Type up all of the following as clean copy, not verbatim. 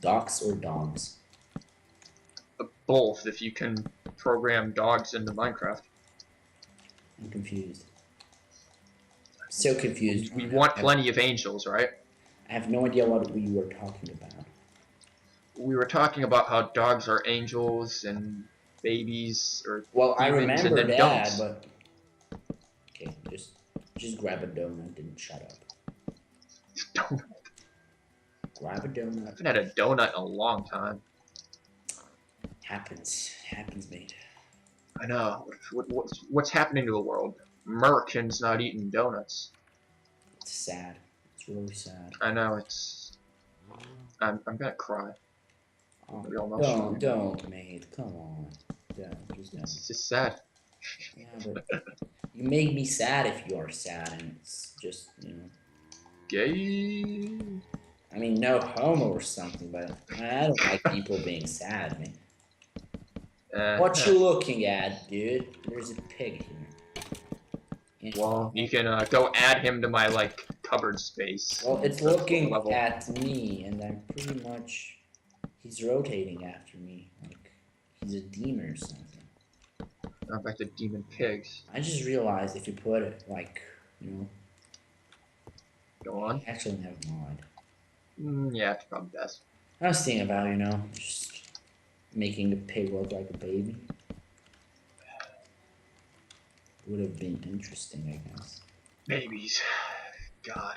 Ducks or dogs? Both, if you can program dogs into Minecraft. I'm confused. So confused. We want plenty of angels, right? I have no idea what we were talking about. We were talking about how dogs are angels and babies or well, I demons, remember and then that, don'ts. but okay, just grab a donut and shut up. Donut. Grab a donut. I haven't had a donut in a long time. Happens, mate. I know. What's happening to the world? Americans not eating donuts. It's sad. It's really sad. I know. I'm gonna cry. Oh, Real emotional. don't, mate. Come on. Just don't. It's just sad. Yeah, but you make me sad if you're sad, and it's just, you know. Gay. I mean, no homo or something, but I don't like people being sad, man. What you looking at, dude? There's a pig here. Well, you can go add him to my, like, cupboard space. Well, it's looking at me, and I'm pretty much... He's rotating after me, like he's a demon or something. Not back to demon pigs. I just realized if you put it, like, you know... Go on. Actually, never mind. Yeah, it's probably best. I was thinking about, you know, just making the pig look like a baby. Would have been interesting, I guess. Babies. God.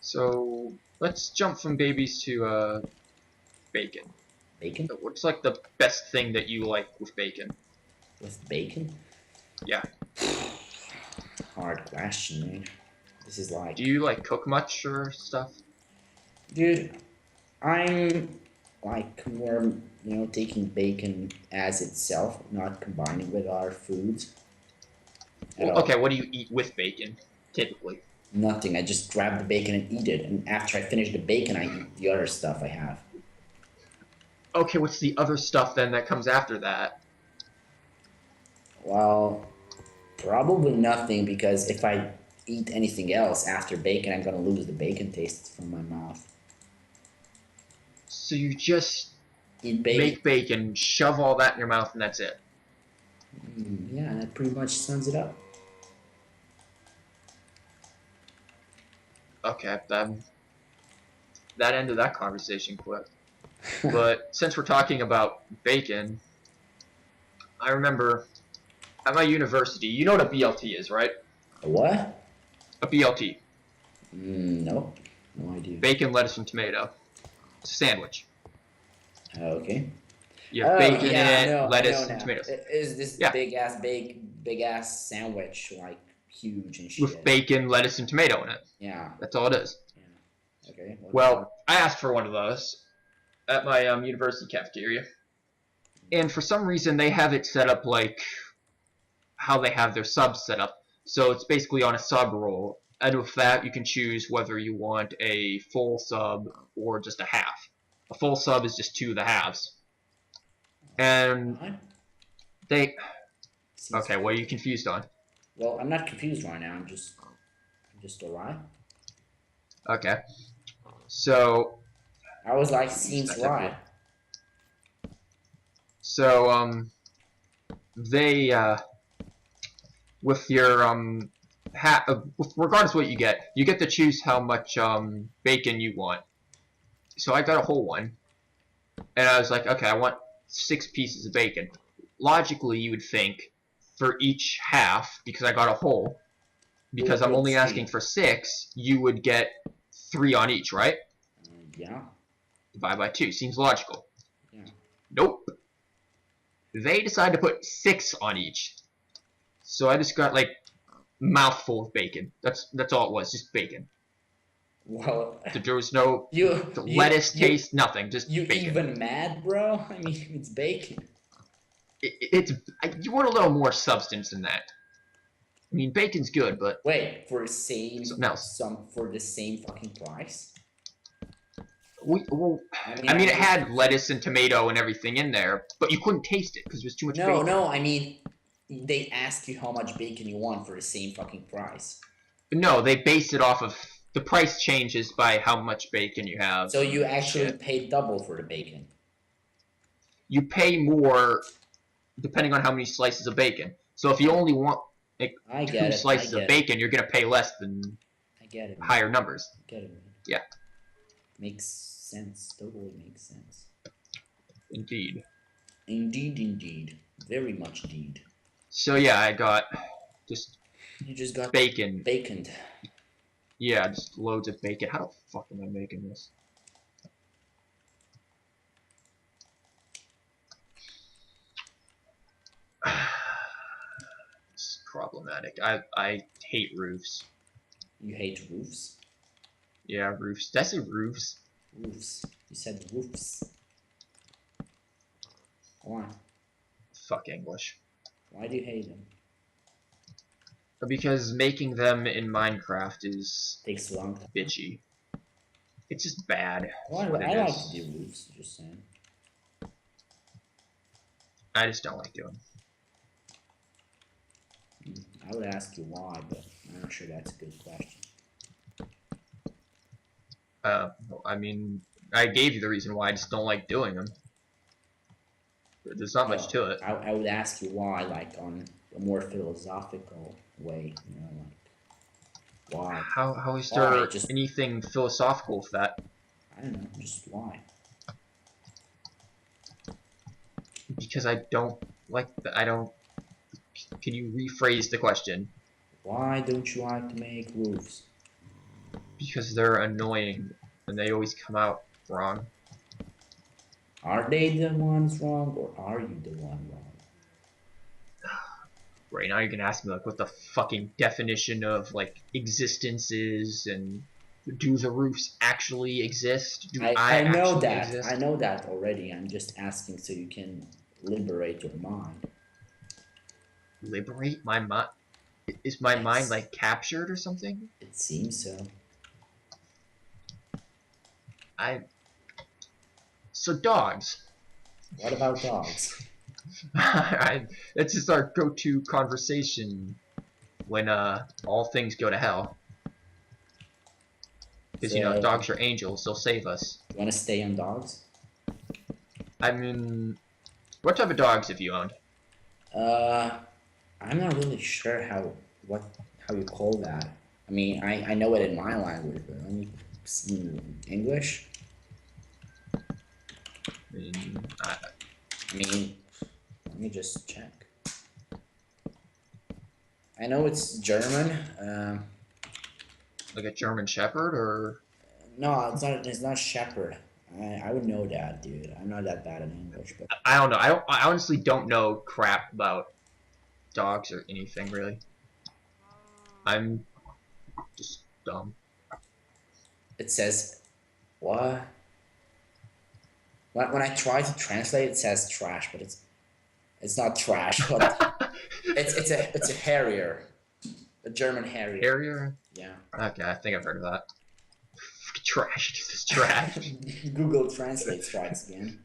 So, let's jump from babies to, bacon. Bacon? What's, like, the best thing that you like with bacon? With bacon? Yeah. Hard question, man. This is like... Do you, like, cook much or stuff? Dude, I'm, like, more, you know, taking bacon as itself, not combining with other foods. Well, okay, what do you eat with bacon, typically? Nothing. I just grab the bacon and eat it, and after I finish the bacon, I eat the other stuff I have. Okay, what's the other stuff then that comes after that? Well, probably nothing, because if I eat anything else after bacon, I'm gonna lose the bacon taste from my mouth. So you just Eat bacon. make bacon, shove all that in your mouth, and that's it? Yeah, that pretty much sums it up. Okay, that ended that conversation quick. But since we're talking about bacon, I remember at my university, you know what a BLT is, right? A what? A BLT. Nope. No idea. Bacon, lettuce, and tomato. It's a sandwich. Okay. You have bacon in it, no, lettuce, and tomatoes. Is this big ass sandwich, like, huge and shit? With bacon, lettuce, and tomato in it. Yeah. That's all it is. Yeah. Okay. Well, I asked for one of those at my university cafeteria. And for some reason, they have it set up like how they have their subs set up. So it's basically on a sub roll. And with that, you can choose whether you want a full sub or just a half. A full sub is just 2 of the halves. And they... Okay, what are you confused on? Well, I'm not confused right now. I'm just alright. Okay. So... I was like, seems right. So, they, with your, regardless of what you get to choose how much, bacon you want. So I got a whole one. And I was like, okay, I want 6 pieces of bacon. Logically, you would think, for each half, because I got a whole, because I'm only asking for 6, you would get 3 on each, right? Yeah. Divide by 2. Seems logical. Yeah. Nope. They decided to put 6 on each. So I just got, like, mouthful of bacon. That's all it was, just bacon. Well, there was no lettuce taste, nothing, just bacon. You even mad, bro? I mean, it's bacon. You want a little more substance than that. I mean, bacon's good, but... Wait, for the same... for the same fucking price? I mean, it had lettuce and tomato and everything in there, but you couldn't taste it because there was too much bacon. No, I mean, they asked you how much bacon you want for the same fucking price. No, they based it off of the price changes by how much bacon you have. So you actually pay double for the bacon. You pay more depending on how many slices of bacon. So if you only want like 2 slices of bacon, you're gonna pay less than higher numbers. I get it. Yeah. Makes sense. Totally makes sense. Indeed. Indeed. Very much indeed. So yeah, I got just... You just got bacon. Baconed. Yeah, just loads of bacon. How the fuck am I making this? It's problematic. I hate roofs. You hate roofs? Yeah, roofs. Did I say roofs? Roofs. You said roofs. Why? Fuck English. Why do you hate them? Because making them in Minecraft takes a long time. Bitchy. It's just bad. Well, I like to do roofs, just saying. I just don't like doing. I would ask you why, but I'm not sure that's a good question. I mean, I gave you the reason why. I just don't like doing them. There's not much to it. I would ask you why, like on a more philosophical way, you know, like why? How is there anything philosophical with that? I don't know, just why? Because I don't like I don't. Can you rephrase the question? Why don't you like to make roofs? Because they're annoying and they always come out wrong. Are they the ones wrong, or are you the one wrong? Right now, you can ask me like what the fucking definition of like existence is, and do the roofs actually exist? Do I know that. Exist? I know that already. I'm just asking so you can liberate your mind. Liberate my mind? Is my mind like captured or something? It seems so. So dogs. What about dogs? That's just our go-to conversation when all things go to hell. Because you know, dogs are angels; they'll save us. You want to stay on dogs? I mean, what type of dogs have you owned? I'm not really sure how you call that. I mean, I know it in my language, but let me see in English. I mean, let me just check. I know it's German. Like a German Shepherd, or? No, it's not. It's not Shepherd. I would know that, dude. I'm not that bad in English, but I don't know. I honestly don't know crap about dogs or anything really. I'm just dumb. It says what? When I try to translate, it says trash, but it's not trash. But it's a harrier, a German harrier. Harrier? Yeah. Okay, I think I've heard of that. Trash. This is trash. Google Translate strikes again.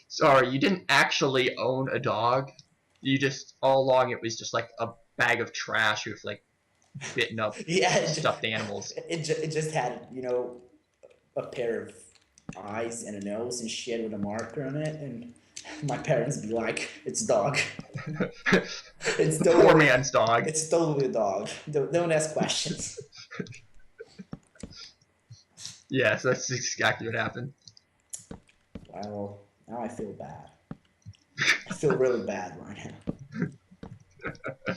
Sorry, you didn't actually own a dog. You just all along it was just like a bag of trash with like bitten up stuffed animals. It just had, you know, a pair of eyes and a nose and shit with a marker on it, and my parents be like, "It's a dog." It's totally, poor man's dog. It's totally a dog. Don't ask questions. Yes, that's exactly what happened. Well, now I feel bad. I feel really bad right now.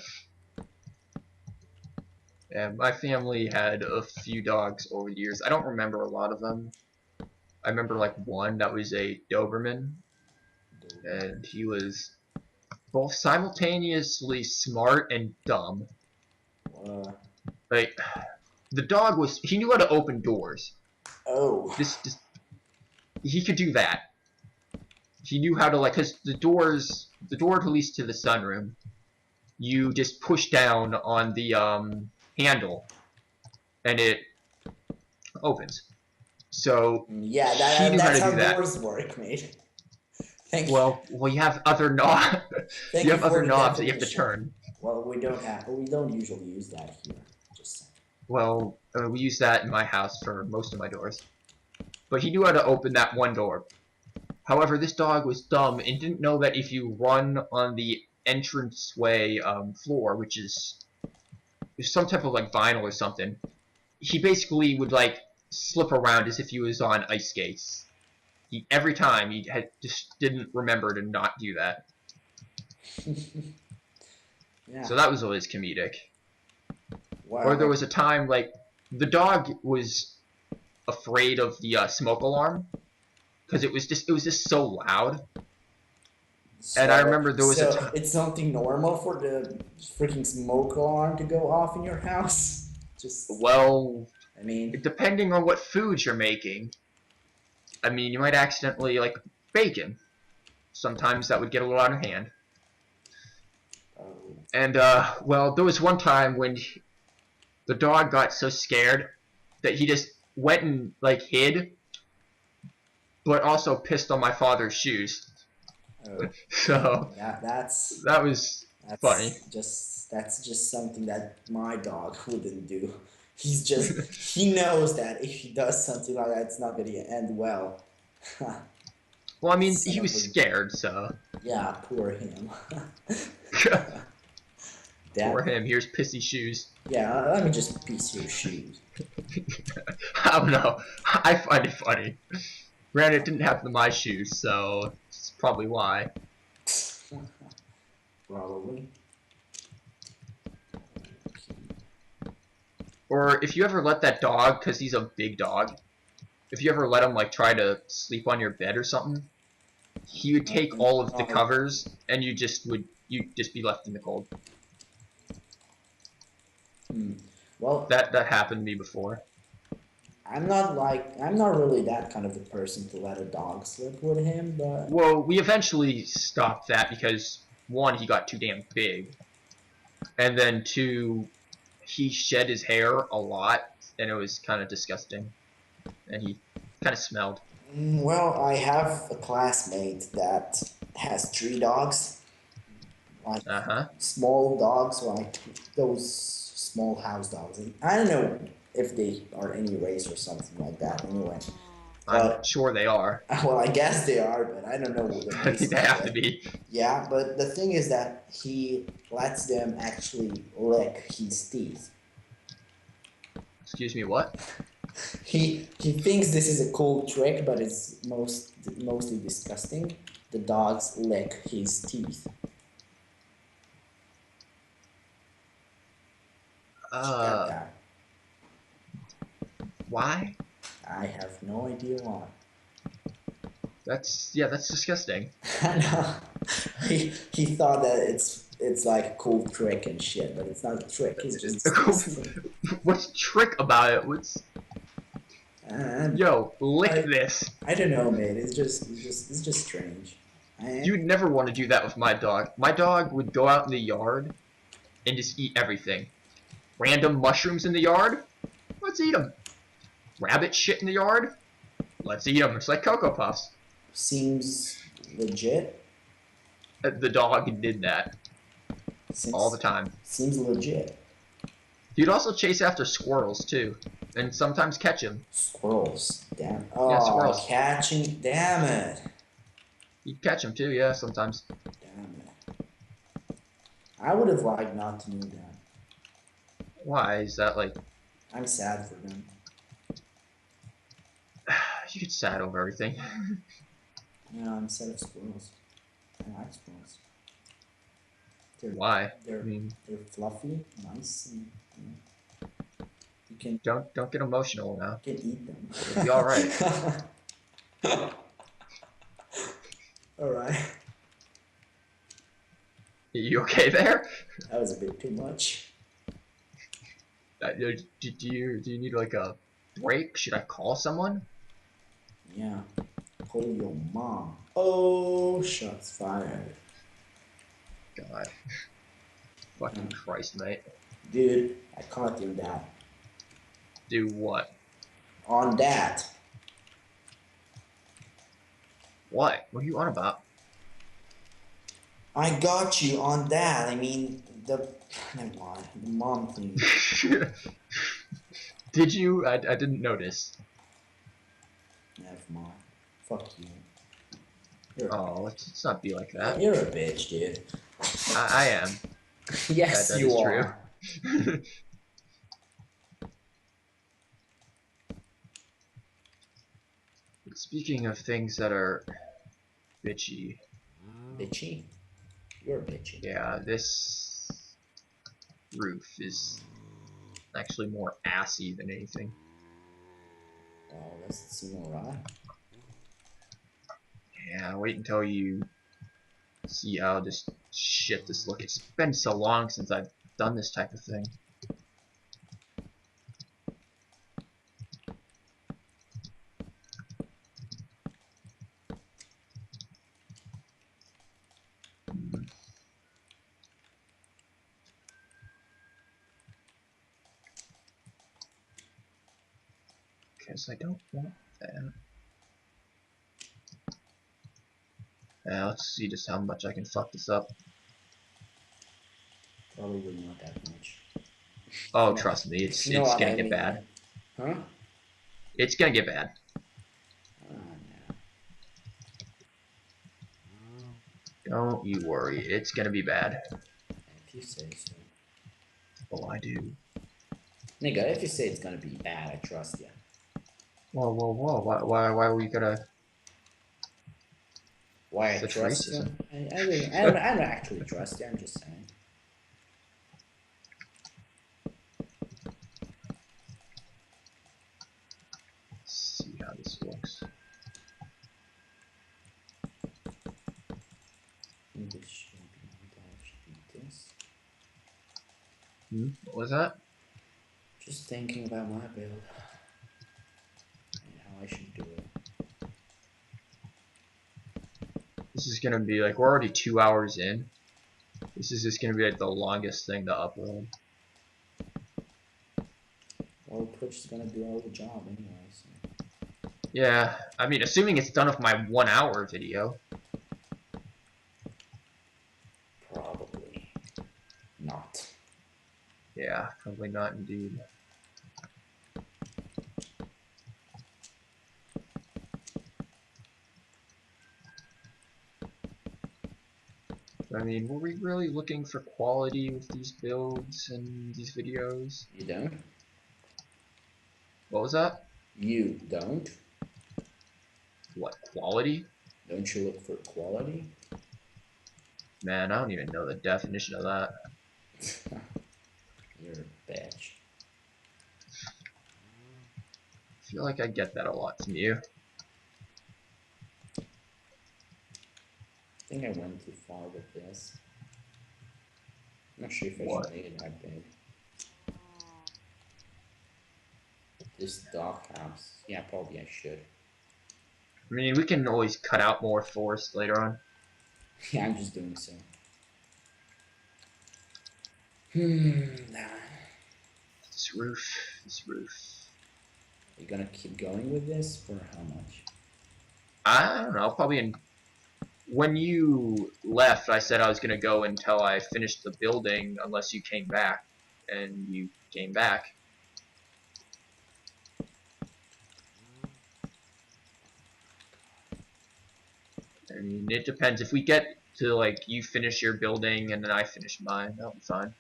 Yeah, my family had a few dogs over the years. I don't remember a lot of them. I remember like one that was a Doberman, and he was both simultaneously smart and dumb. Like, the dog was, he knew how to open doors. Oh. He could do that. He knew how to, like, cause the door that leads to the sunroom, you just push down on the handle, and it opens. So yeah, that's how doors work, mate. Well, you have other knobs. You have other knobs that you have to turn. Well, we don't usually use that here. well, we use that in my house for most of my doors. But he knew how to open that one door. However, this dog was dumb and didn't know that if you run on the entranceway floor, which is some type of like vinyl or something, he basically would like slip around as if he was on ice skates. Every time he just didn't remember to not do that. Yeah. So that was always comedic. Wow. Or there was a time like the dog was afraid of the smoke alarm because it was just so loud. So, and I remember there was a time. It's something normal for the freaking smoke alarm to go off in your house. Well, I mean, depending on what food you're making. I mean, you might accidentally like bacon. Sometimes that would get a little out of hand. oh. And well, there was one time when the dog got so scared that he just went and like hid, but also pissed on my father's shoes. Oh. So that was funny. That's just something that my dog wouldn't do. He knows that if he does something like that, it's not going to end well. Well, I mean, he was scared, so. Yeah, poor him. Poor him. Here's pissy shoes. Yeah, let me just piss your shoes. I don't know. I find it funny. Granted, it didn't happen to my shoes, so it's probably why. Probably. Or if you ever let that dog, because he's a big dog, if you ever let him like try to sleep on your bed or something, he would take all of the covers and you'd just be left in the cold. Well, that happened to me before. I'm not really that kind of a person to let a dog sleep with him, but well, we eventually stopped that because one, he got too damn big, and then two, he shed his hair a lot, and it was kind of disgusting, and he kind of smelled. Well, I have a classmate that has 3 dogs, like small dogs, like those small house dogs. And I don't know if they are any race or something like that. Anyway, I'm sure they are. Well, I guess they are, but I don't know what the race they have to be. Yeah, but the thing is that he lets them actually lick his teeth. Excuse me, what? He thinks this is a cool trick, but it's mostly disgusting. The dogs lick his teeth. Why? I have no idea why. That's disgusting. I know. He thought that it's like a cool trick and shit, but it's not a trick. It's just disgusting. What's trick about it? Yo, lick this. I don't know, man. It's just strange. You would never want to do that with my dog. My dog would go out in the yard and just eat everything. Random mushrooms in the yard? Let's eat them. Rabbit shit in the yard? Let's eat them. It's like Cocoa Puffs. Seems legit. The dog did that. All the time. Seems legit. He'd also chase after squirrels, too. And sometimes catch them. Squirrels. Damn. Oh, yeah, squirrels. Catching. Damn it. You'd catch them, too, yeah, sometimes. Damn it. I would have liked not to know that. Why? Is that like... I'm sad for them. You get sad over everything. Yeah, I'm sad of squirrels. I like squirrels. Why? They're fluffy, nice, and you can don't get emotional now. You can eat them. It'll be all right. All right. You okay there? That was a bit too much. Do you need like a break? Should I call someone? Yeah. Call your mom. Oh, shots fired. God. Fucking Christ, mate. Dude, I caught you on that. Do what? On that. What? What are you on about? I got you on that. I mean, never mind. The mom thing. Did you? I didn't notice. Never mind. Fuck you. Oh, let's not be like that. You're a bitch, dude. I am. Yes, that you is are. True. Speaking of things that are bitchy. Bitchy? You're bitchy. Yeah, this roof is actually more assy than anything. Well, let's see more right. Yeah, wait until you see how this shit this look. It's been so long since I've done this type of thing. Because I don't want that. Let's see just how much I can fuck this up. Probably not that much. Oh, No. trust me, it's No, gonna I get mean, bad. Huh? It's gonna get bad. No. Don't you worry, it's gonna be bad. If you say so. Oh, I do. Nigga, if you say it's gonna be bad, I trust you. Whoa, whoa, whoa! Why were you gonna? Why I Such trust you? racism. I don't actually trust you, I'm just saying. Let's see how this looks. This should be this. What was that? Just thinking about my build. And how I should do it. This is gonna be like, we're already 2 hours in. This is just gonna be like the longest thing to upload. Well, Twitch is gonna do all the job anyway, so. Yeah, I mean, assuming it's done with my 1 hour video. Probably not. Yeah, probably not indeed. I mean, were we really looking for quality with these builds and these videos? You don't? What was that? You don't? What, quality? Don't you look for quality? Man, I don't even know the definition of that. You're a bitch. I feel like I get that a lot from you. I think I went too far with this. I'm not sure if I should make it that big. This dog house. Yeah, probably I should. I mean, we can always cut out more forest later on. Yeah, I'm just doing so. Nah. This roof, this roof. Are you gonna keep going with this for how much? I don't know, probably in... When you left, I said I was gonna go until I finished the building, unless you came back. And you came back. I mean, it depends. If we get to, like, you finish your building and then I finish mine, that'll be fine.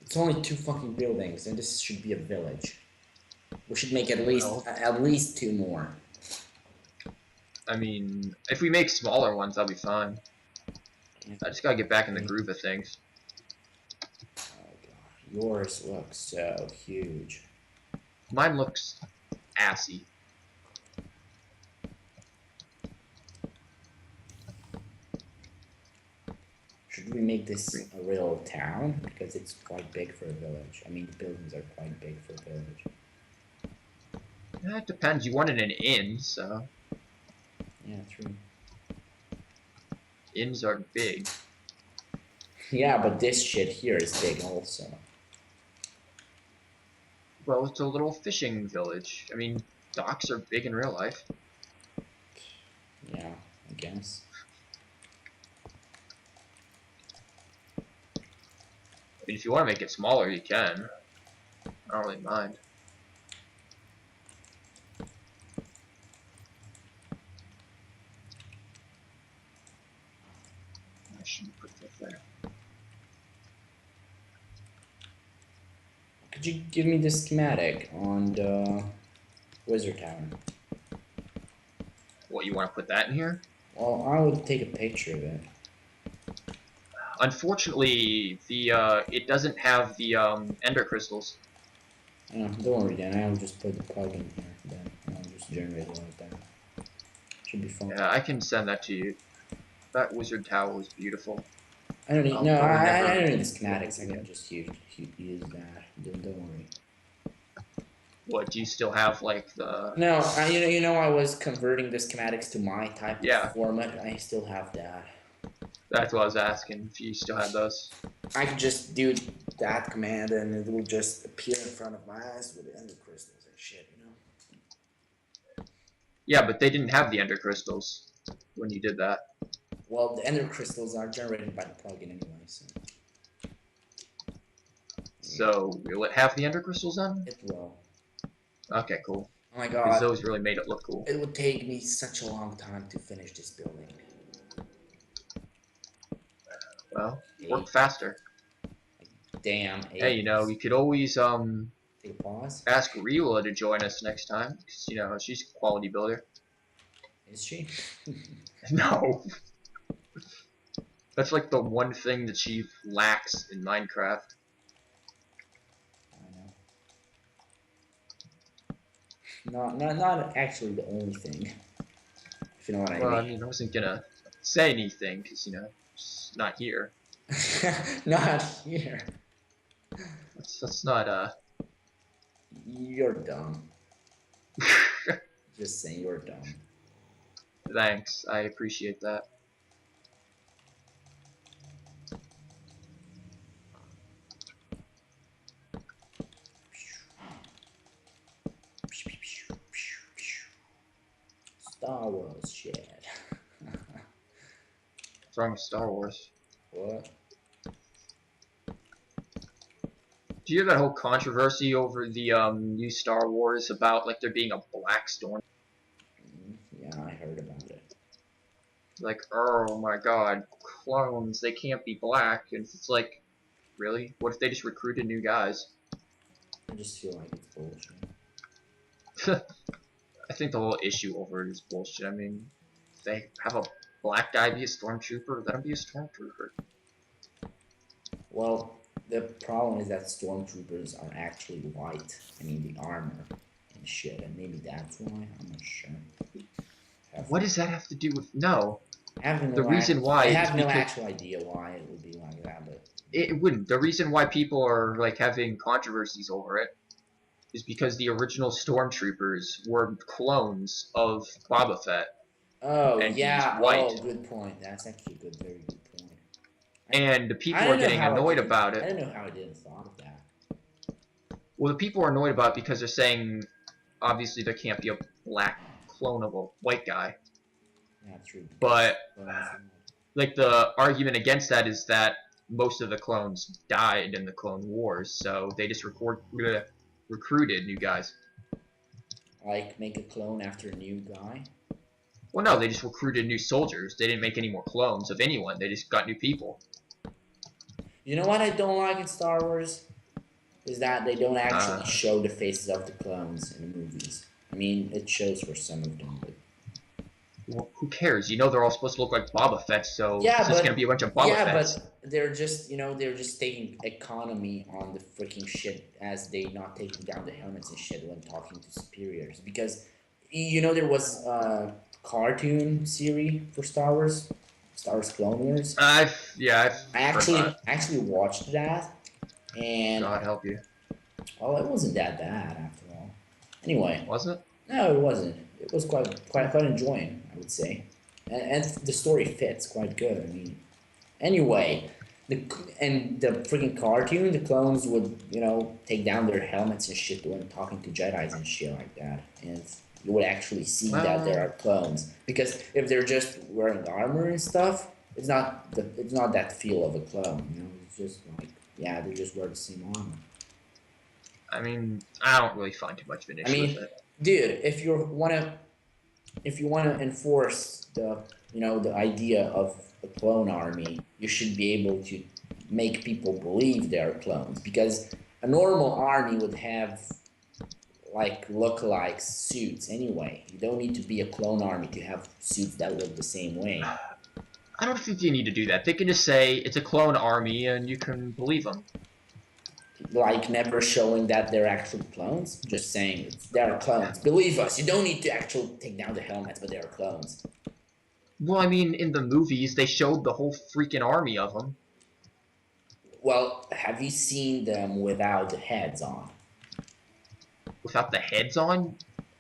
It's only 2 fucking buildings, and this should be a village. We should make at least 2 more. I mean, if we make smaller ones, that'll be fine. Yeah. I just gotta get back in the groove of things. Oh god, yours looks so huge. Mine looks assy. Should we make this a real town? Because it's quite big for a village. I mean, the buildings are quite big for a village. Yeah, it depends. You wanted an inn, so... Yeah, true. Inns are big. Yeah, but this shit here is big also. Well, it's a little fishing village. I mean, docks are big in real life. Yeah, I guess. I mean, if you want to make it smaller, you can. I don't really mind. Could you give me the schematic on the Wizard Tower? What, you want to put that in here? Well, I would take a picture of it. Unfortunately, the it doesn't have the ender crystals. Don't worry then, I'll just put the plug in here then. I'll just generate it like that. Should be fun. Yeah, I can send that to you. That wizard tower is beautiful. I don't need, no, I don't need the schematics, I can just use that. Don't worry. What, do you still have like the... No, you know I was converting the schematics to my type of format. I still have that. That's what I was asking, if you still have those. I could just do that command and it will just appear in front of my eyes with the ender crystals and shit, you know? Yeah, but they didn't have the ender crystals when you did that. Well, the ender crystals are generated by the plugin anyway, so... So, will it have the ender crystals then? It will. Okay, cool. Oh my god. Because those really made it look cool. It would take me such a long time to finish this building. Well, work faster. Damn. Hey, you know, you could always take a pause. Ask Rila to join us next time, because you know she's a quality builder. Is she? No. That's like the one thing that she lacks in Minecraft. I know. Not actually the only thing. If you know what I mean. Well, I mean, I wasn't gonna say anything, because you know, she's not here. Not here. That's not You're dumb. Just saying, you're dumb. Thanks, I appreciate that. Star Wars shit. What's wrong with Star Wars? What? Do you hear that whole controversy over the new Star Wars about like there being a black storm? Yeah, I heard about it. Like, oh my god, clones, they can't be black. And it's like, really? What if they just recruited new guys? I just feel like it's bullshit. I think the whole issue over it is bullshit. I mean, if they have a black guy be a stormtrooper, let him be a stormtrooper. Well, the problem is that stormtroopers are actually white. I mean, the armor and shit, and maybe that's why. I'm not sure. What does that have to do with... No. I have no the reason why... I have no actual idea why it would be like that, but... It wouldn't. The reason why people are, like, having controversies over it is because the original stormtroopers were clones of Boba Fett. Oh, and yeah. He's white. Oh, good point. That's actually a good, very good point. And the people are getting annoyed about it. I don't know how I didn't thought of that. Well, the people are annoyed about it because they're saying, obviously, there can't be a black clone of a white guy. Yeah, true. But, like, the argument against that is that most of the clones died in the Clone Wars, so they just recruited new guys. Like, make a clone after a new guy? Well, no, they just recruited new soldiers. They didn't make any more clones of anyone. They just got new people. You know what I don't like in Star Wars? Is that they don't actually show the faces of the clones in the movies. I mean, it shows for some of them, but... Well, who cares? You know they're all supposed to look like Boba Fett, so yeah, it's just going to be a bunch of Boba Fetts. Yeah, but they're just, you know, they're just taking economy on the freaking shit as they not taking down the helmets and shit when talking to superiors. Because, you know, there was a cartoon series for Star Wars Clone Wars. I actually watched that, and God help you. Well, it wasn't that bad after all. Anyway, wasn't it? No, it wasn't. It was quite enjoying, I would say, and the story fits quite good. I mean, anyway, the freaking cartoon, the clones would, you know, take down their helmets and shit when talking to Jedis and shit like that, and you would actually see that there are clones. Because if they're just wearing armor and stuff, it's not that feel of a clone. You know, it's just like, yeah, they just wear the same armor. I mean, I don't really find too much of an issue with it. Dude, if you wanna enforce the idea of a clone army, you should be able to make people believe they're clones. Because a normal army would have like look-alike suits anyway. You don't need to be a clone army to have suits that look the same way. I don't think you need to do that. They can just say it's a clone army and you can believe them. Like never showing that they're actual clones, just saying they're clones. Believe us, you don't need to actually take down the helmets, but they're clones. Well, I mean, in the movies, they showed the whole freaking army of them. Well, have you seen them without the heads on? Without the heads on?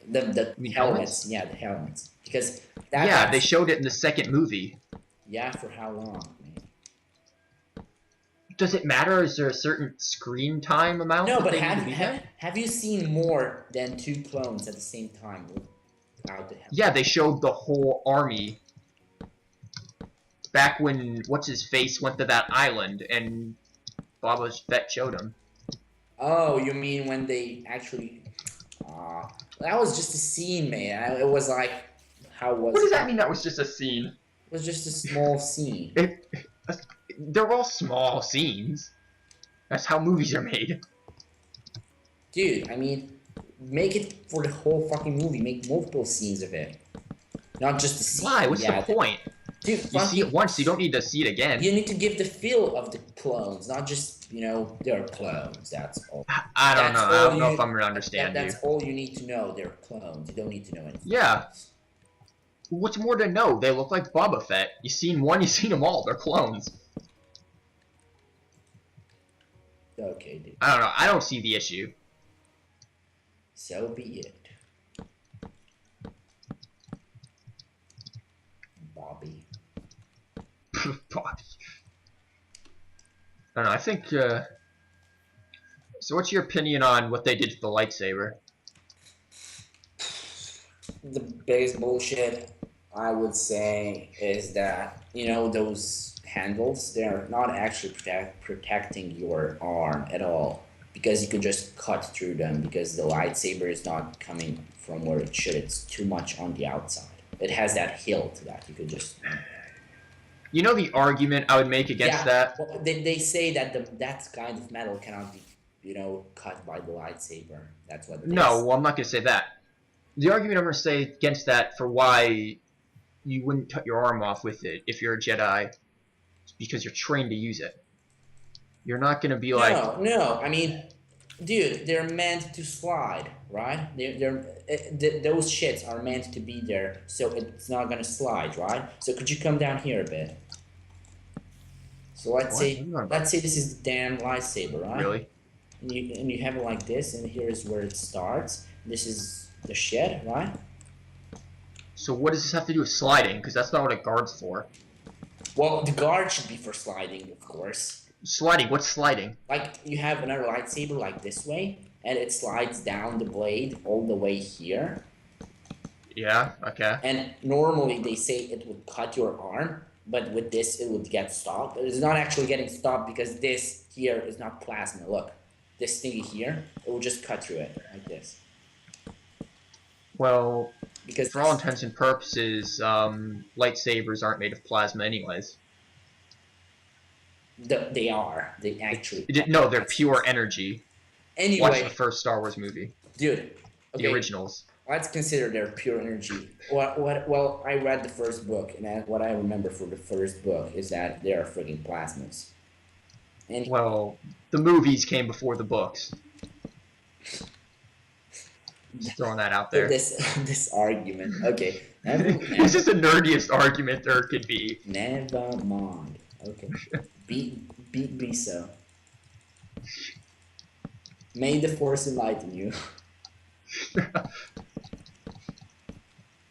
The helmets? Yeah, the helmets. Because yeah, they showed it in the second movie. Yeah, for how long? Does it matter? Is there a certain screen time amount? No, but have you seen more than 2 clones at the same time without the helmet? Yeah, they showed the whole army. Back when what's-his-face went to that island and Boba Fett showed him. Oh, you mean when they actually... that was just a scene, man. It was like... What does that mean that was just a scene? It was just a small scene. They're all small scenes. That's how movies are made. Dude, I mean, make it for the whole fucking movie. Make multiple scenes of it. Not just a scene. Why? What's the point? Dude, you see it once, you don't need to see it again. You need to give the feel of the clones, not just, you know, they're clones, that's all. I don't know. I don't know if I'm gonna understand you. That's all you need to know, they're clones. You don't need to know anything else. What's more to know? They look like Boba Fett. You've seen one, you've seen them all. They're clones. Okay, dude. I don't know. I don't see the issue. So be it. Bobby. Bobby. I don't know. I think, so what's your opinion on what they did to the lightsaber? The biggest bullshit, I would say, is that, you know, those handles, they're not actually protecting your arm at all. Because you could just cut through them, because the lightsaber is not coming from where it should. It's too much on the outside. It has that hilt that you could just... You know the argument I would make against that? Well, they say that that kind of metal cannot be, you know, cut by the lightsaber. That's what it is. No, well, I'm not going to say that. The argument I'm going to say against that for why you wouldn't cut your arm off with it if you're a Jedi is because you're trained to use it. You're not going to be like... No, I mean, dude, they're meant to slide, right? Those shits are meant to be there, so it's not going to slide, right? So could you come down here a bit? So let's say this is the damn lightsaber, right? Really? And you have it like this, and here's where it starts. This is the shit, right? So what does this have to do with sliding? Because that's not what a guard's for. Well, the guard should be for sliding, of course. Sliding? What's sliding? Like, you have another lightsaber like this way, and it slides down the blade all the way here. Yeah, okay. And normally they say it would cut your arm, but with this it would get stopped. It's not actually getting stopped because this here is not plasma. Look, this thingy here, it will just cut through it like this. Well, because for all intents and purposes, lightsabers aren't made of plasma anyways. They are. They actually... No, they're pure energy. Anyway... Watch the first Star Wars movie. Dude. Okay, the originals. Let's consider they're pure energy. Well, I read the first book, and what I remember for the first book is that they are friggin' plasmas. And well, the movies came before the books. Just throwing that out there. This argument. Okay. This is the nerdiest argument there could be. Never mind. Okay. Be so. May the Force enlighten you.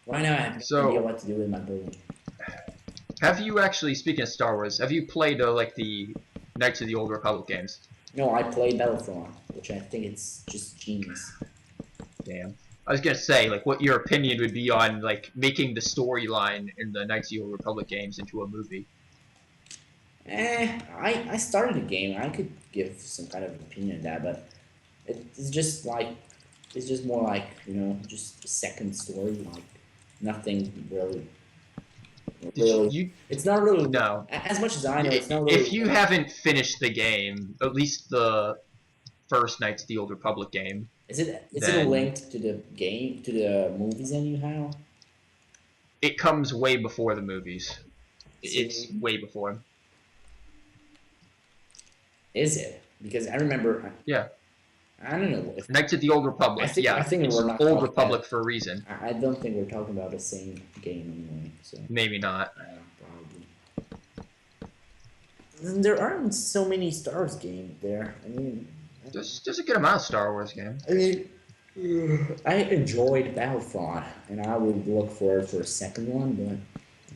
Right now I have no idea what to do with my building. Have you actually, speaking of Star Wars, have you played like the Knights of the Old Republic games? No, I played Battlefront, which I think it's just genius. Damn. I was gonna say, like, what your opinion would be on, like, making the storyline in the Knights of the Old Republic games into a movie. I started the game. I could give some kind of opinion on that, but it's just like, it's just more like, you know, just a second story, like, nothing really. It's not really. No. As much as I know, it's not really. If you haven't finished the game, at least the first Knights of the Old Republic game. Is it linked to the game, to the movies anyhow? It comes way before the movies. It's See? way before. Is it? Because I remember. Yeah. I don't know. Knights of the Old Republic. I think it's we're not Old Republic for a reason. I don't think we're talking about the same game anyway. So maybe not. Probably. There aren't so many Star Wars games there. I mean, there's a good amount of Star Wars games. I mean, I enjoyed Battlefront, and I would look forward for a second one, but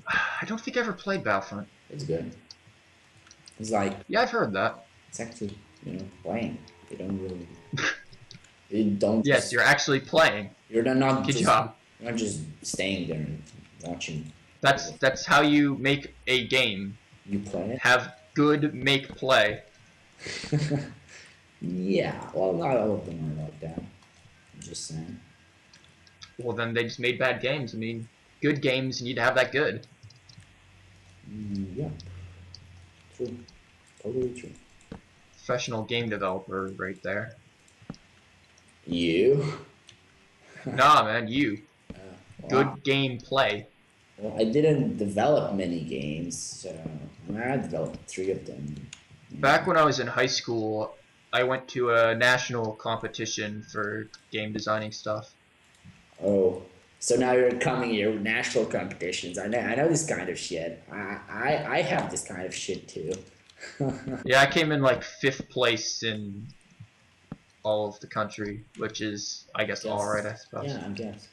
I don't think I ever played Battlefront. It's good. It's like, yeah, I've heard that. It's actually, playing. They don't really. They don't. Yes, you're actually playing. You're not. Good job. You're not just staying there and watching. That's how you make a game. You play it. Have good make play. Yeah, well, not all of them are like that. I'm just saying. Well, then they just made bad games. I mean, good games need to have that good. Yeah. True. Totally true. Professional game developer right there. You? Nah, man, you. Wow. Good game play. Well, I didn't develop many games, so I developed 3 of them. Back when I was in high school, I went to a national competition for game designing stuff. Oh, so now you're coming here with national competitions. I know this kind of shit. I have this kind of shit too. Yeah, I came in like 5th place in all of the country, which is, I guess, alright, I suppose. Yeah, I guess.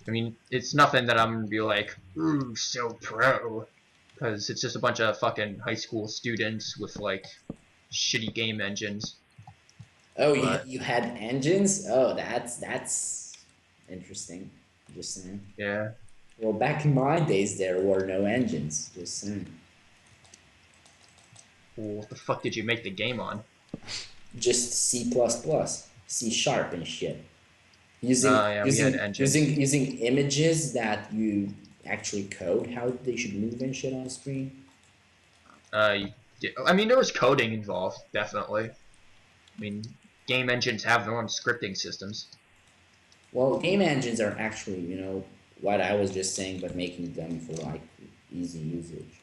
I mean, it's nothing that I'm gonna be like, ooh, so pro. Because it's just a bunch of fucking high school students with, like, shitty game engines. Oh, you had engines? Oh, that's interesting. Just saying. Yeah. Well, back in my days, there were no engines. Just saying. Well, what the fuck did you make the game on? Just C++, C# and shit. Using images that you actually code how they should move and shit on the screen. I mean, there was coding involved, definitely. I mean, game engines have their own scripting systems. Well, game engines are actually, what I was just saying, but making them for like easy usage.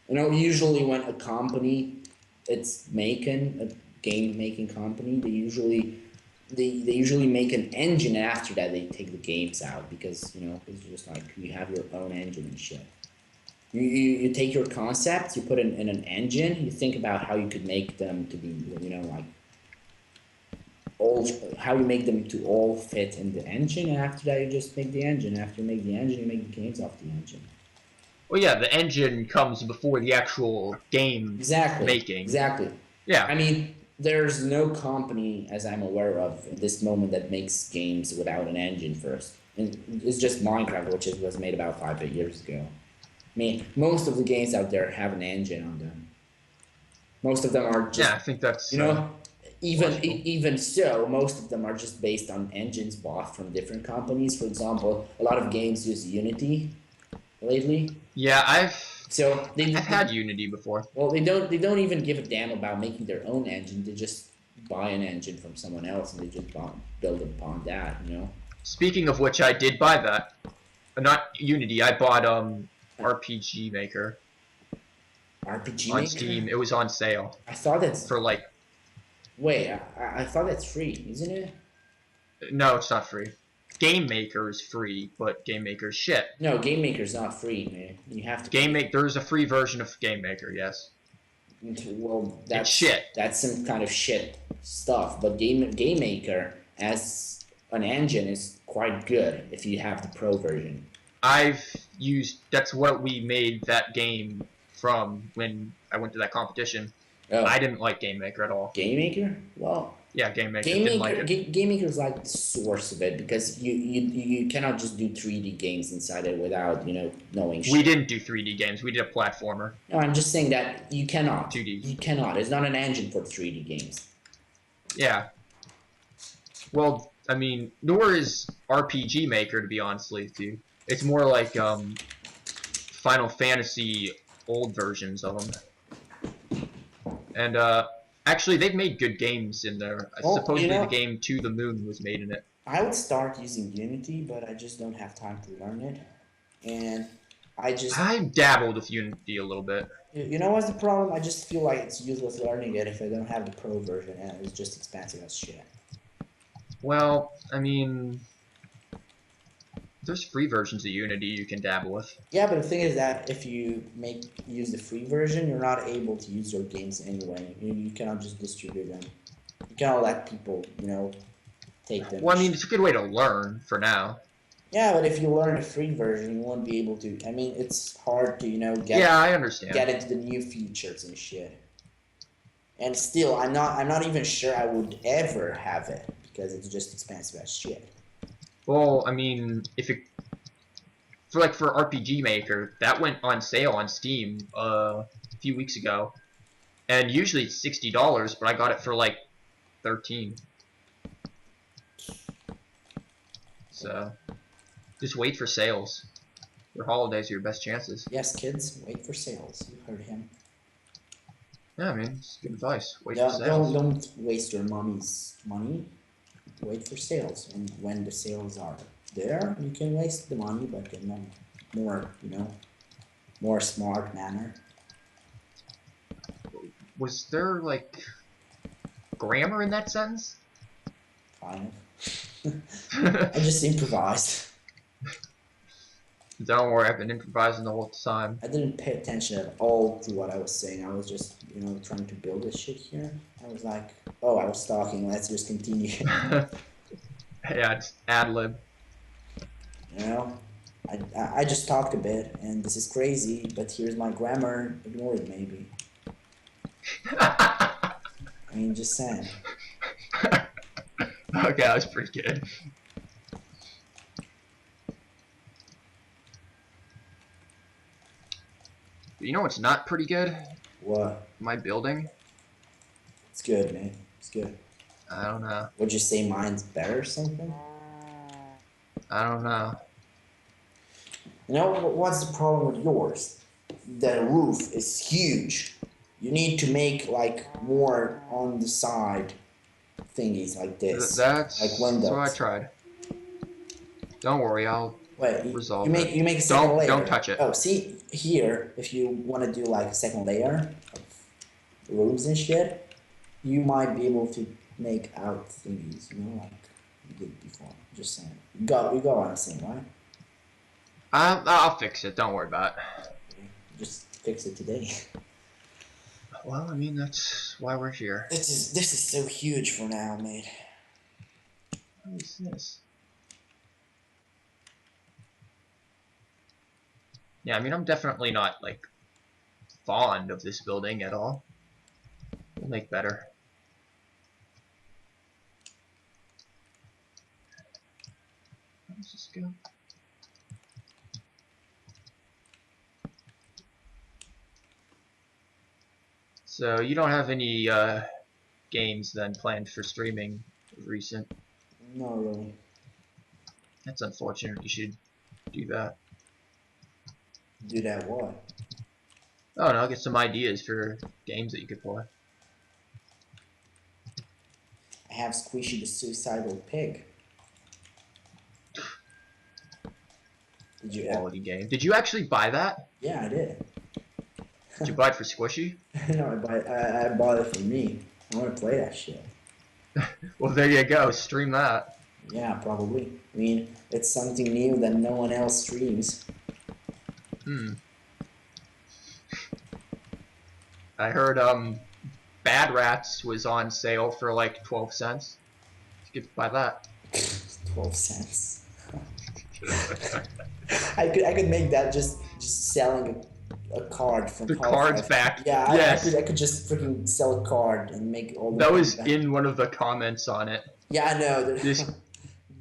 Usually when a company, it's making a game making company, they usually make an engine, and after that they take the games out because it's just like you have your own engine and shit. You take your concepts, you put it in an engine, you think about how you could make them to be how you make them to all fit in the engine, and after that you just make the engine. After you make the engine, you make the games off the engine. Well, yeah, the engine comes before the actual game making. Exactly. Yeah. I mean, there's no company, as I'm aware of, at this moment that makes games without an engine first. And it's just MineCraft, which was made about 5-8 years ago. I mean, most of the games out there have an engine on them. Most of them are just... Yeah, I think that's... Even so, most of them are just based on engines bought from different companies. For example, a lot of games use Unity lately. Yeah, I've had Unity before. Well, they don't even give a damn about making their own engine. They just buy an engine from someone else and they just build upon that. Speaking of which, I did buy that. Not Unity. I bought RPG Maker. RPG on Maker? Steam. It was on sale. I thought that's for like. Wait, I thought that's free, isn't it? No, it's not free. Game Maker is free, but Game Maker is shit. No, Game Maker's not free, man. You have to. There's a free version of Game Maker, yes. Well, that's it's shit. That's some kind of shit stuff. But Game Maker as an engine is quite good if you have the pro version. That's what we made that game from when I went to that competition. Oh. I didn't like Game Maker at all. Game Maker? Well. Yeah, Game Maker. Didn't like it. Game Maker is like the source of it because you cannot just do 3D games inside it without knowing shit. We didn't do 3D games. We did a platformer. No, I'm just saying that you cannot. 2D. You cannot. It's not an engine for 3D games. Yeah. Well, I mean, nor is RPG Maker, to be honest with you. It's more like Final Fantasy old versions of them. And actually, they've made good games in there. Well, Supposedly, the game To the Moon was made in it. I would start using Unity, but I just don't have time to learn it. And I dabbled with Unity a little bit. You know what's the problem? I just feel like it's useless learning it if I don't have the pro version, and it's just expensive as shit. Well, I mean, there's free versions of Unity you can dabble with. Yeah, but the thing is that if you use the free version, you're not able to use your games anyway. You cannot just distribute them. You cannot let people, take them. Well, I mean, it's a good way to learn for now. Yeah, but if you learn the free version, you won't be able to. I mean, it's hard to, Yeah, I understand. Get into the new features and shit. And still, I'm not even sure I would ever have it because it's just expensive as shit. Well, I mean, for RPG Maker, that went on sale on Steam a few weeks ago, and usually it's $60, but I got it for like $13. So, just wait for sales. Your holidays are your best chances. Yes, kids, wait for sales. You heard him. Yeah, I mean, it's good advice. Wait for sales. Don't waste your mommy's money. Wait for sales, and when the sales are there, you can waste the money, but in a more smart manner. Was there like grammar in that sentence? Kind of. I just improvised. Don't worry, I've been improvising the whole time. I didn't pay attention at all to what I was saying. I was just, trying to build this shit here. I was like, oh, I was talking. Let's just continue. Yeah, it's ad lib. I just talked a bit, and this is crazy. But here's my grammar. Ignore it, maybe. I mean, just saying. Okay, that was pretty good. You know what's not pretty good? What? My building. It's good, man. It's good. I don't know. Would you say mine's better or something? I don't know. What's the problem with yours? The roof is huge. You need to make like more on the side thingies like this. That's like windows. what I tried. Don't worry, I'll resolve it. You make a second layer. Don't touch it. Oh, see here, if you want to do like a second layer of rooms and shit, you might be able to make out thingies, like you did before. Just saying. You got what I'm saying, right? I'll fix it. Don't worry about it. Just fix it today. Well, I mean, that's why we're here. This is so huge for now, mate. What is this? Yeah, I mean, I'm definitely not, like, fond of this building at all. We'll make better. How does this go? So, you don't have any, games, then, planned for streaming recent? Not really. That's unfortunate. You should do that. Do that what? Oh no, get some ideas for games that you could play. I have Squishy the Suicidal Pig. Did you? Quality game. Did you actually buy that? Yeah, I did. Did you buy it for Squishy? No, I bought it for me. I want to play that shit. Well, there you go. Stream that. Yeah, probably. I mean, it's something new that no one else streams. I heard Bad Rats was on sale for like 12 cents. You could buy that. 12 cents. I could make that just selling a card from the cards back. Yeah, yes. I could just freaking sell a card and make all the that was back. In one of the comments on it. Yeah, I know.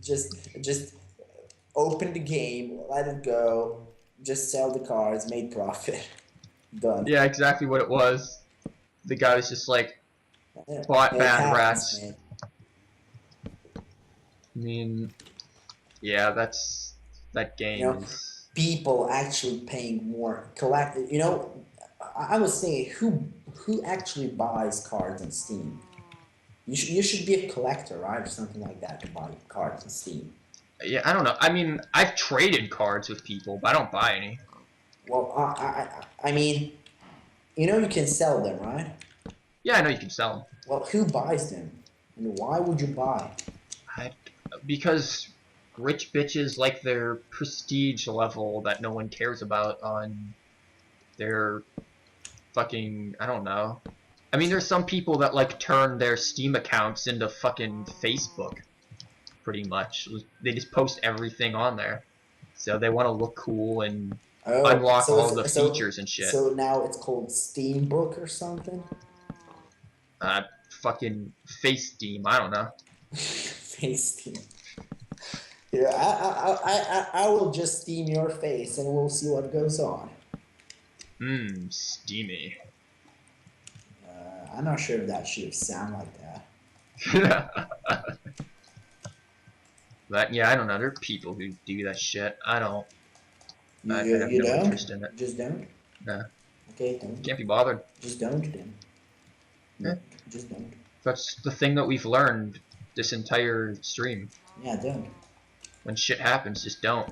Just open the game, let it go, just sell the cards, made profit. Done. Yeah, exactly what it was. The guy was just like, bought Bad Rats. Man. I mean, yeah, that game is... People actually paying more. I was saying, who actually buys cards on Steam? You should be a collector, right, or something like that, to buy cards on Steam. Yeah, I don't know. I mean, I've traded cards with people, but I don't buy any. Well, I mean, you can sell them, right? Yeah, I know you can sell them. Well, who buys them, and why would you buy? Because rich bitches like their prestige level that no one cares about on their fucking, I don't know. I mean, there's some people that like turn their Steam accounts into fucking Facebook, pretty much. They just post everything on there. So they want to look cool and Oh, unlock so all the features and shit. so now it's called Steam Book or something? Fucking face Steam, I don't know. Face Steam. Yeah, I will just steam your face and we'll see what goes on. Steamy. I'm not sure if that should sound like that. But yeah, I don't know. There are people who do that shit. I don't. I have You no don't? interest in it. Just don't? Nah. Okay, don't. Can't be bothered. Just don't then. Yeah. Just don't. That's the thing that we've learned this entire stream. Yeah, don't. When shit happens, just don't.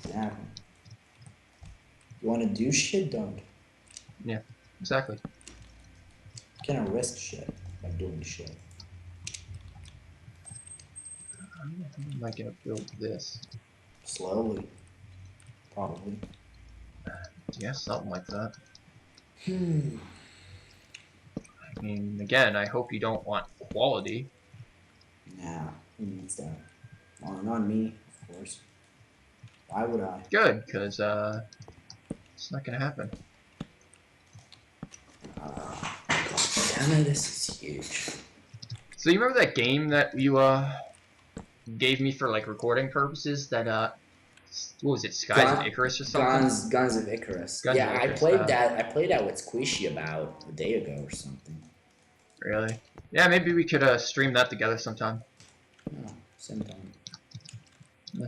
Exactly. You want to do shit? Don't. Yeah, exactly. You cannot risk shit by doing shit. How am I gonna build this? Slowly. Probably. Yeah, something like that. Hmm. I mean, again, I hope you don't want quality. Nah, who needs that? Well, not me, of course. Why would I? Good, because it's not gonna happen. God damn it, this is huge. So you remember that game that you gave me for like recording purposes? That what was it, Skies of Icarus or something? Guns of Icarus. Guns yeah, of Icarus, I played that with Squishy about a day ago or something. Really? Yeah, maybe we could stream that together sometime. Oh, sometime. Yeah.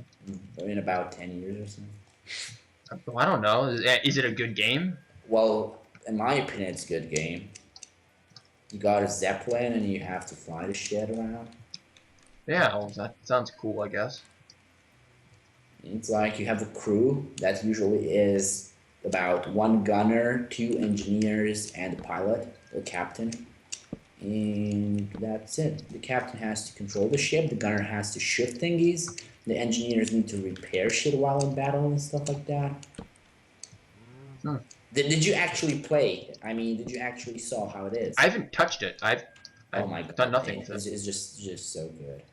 In about 10 years or something. Well, I don't know. Is it a good game? Well, in my opinion, it's a good game. You got a Zeppelin and you have to fly the shit around. Yeah, well, that sounds cool, I guess. It's like you have a crew that usually is about one gunner, 2 engineers, and a pilot, or captain. And that's it. The captain has to control the ship, the gunner has to shoot thingies, the engineers need to repair shit while in battle and stuff like that. Did you actually play? I mean, did you actually saw how it is? I haven't touched it. I've done nothing with it. It's just so good.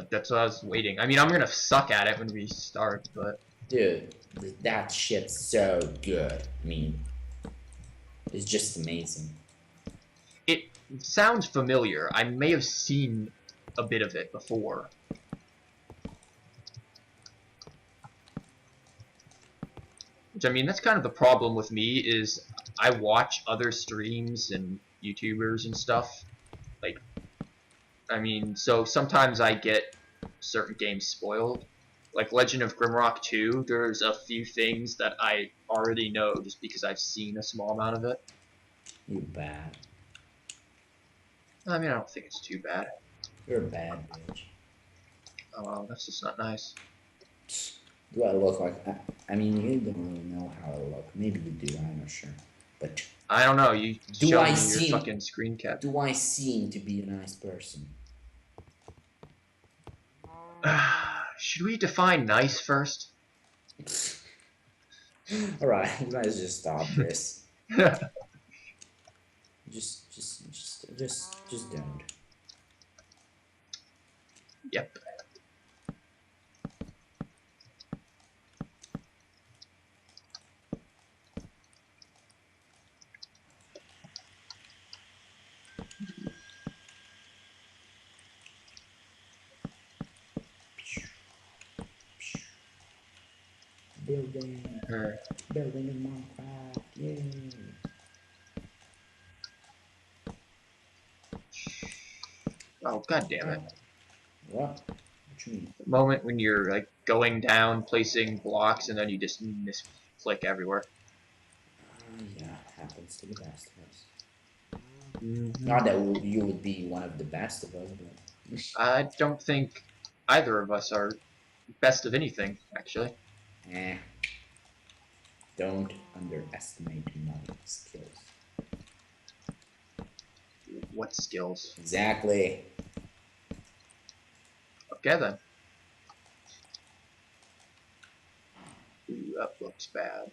That's what I was waiting. I mean, I'm gonna suck at it when we start, but... Dude, that shit's so good. I mean, it's just amazing. It sounds familiar. I may have seen a bit of it before. Which, I mean, that's kind of the problem with me, is I watch other streams and YouTubers and stuff. Like, I mean, so sometimes I get certain games spoiled. Like Legend of Grimrock 2, there's a few things that I already know just because I've seen a small amount of it. You bad. I mean, I don't think it's too bad. You're a bad bitch. Oh, well, that's just not nice. Do I look like... I mean, you don't really know how I look. Maybe you do, I'm not sure. But... I don't know, you showed me your fucking screen cap. Do I seem to be a nice person? Should we define nice first? Alright, let's just stop this. Just don't. Yep. Building in Minecraft, yay! Oh, god damn it. What? What you mean? The moment when you're like going down, placing blocks, and then you just misclick everywhere. happens to the best of us. Mm-hmm. Not that you would be one of the best of us, but... I don't think either of us are best of anything, actually. Don't underestimate my skills. What skills? Exactly. Okay then. Ooh, that looks bad.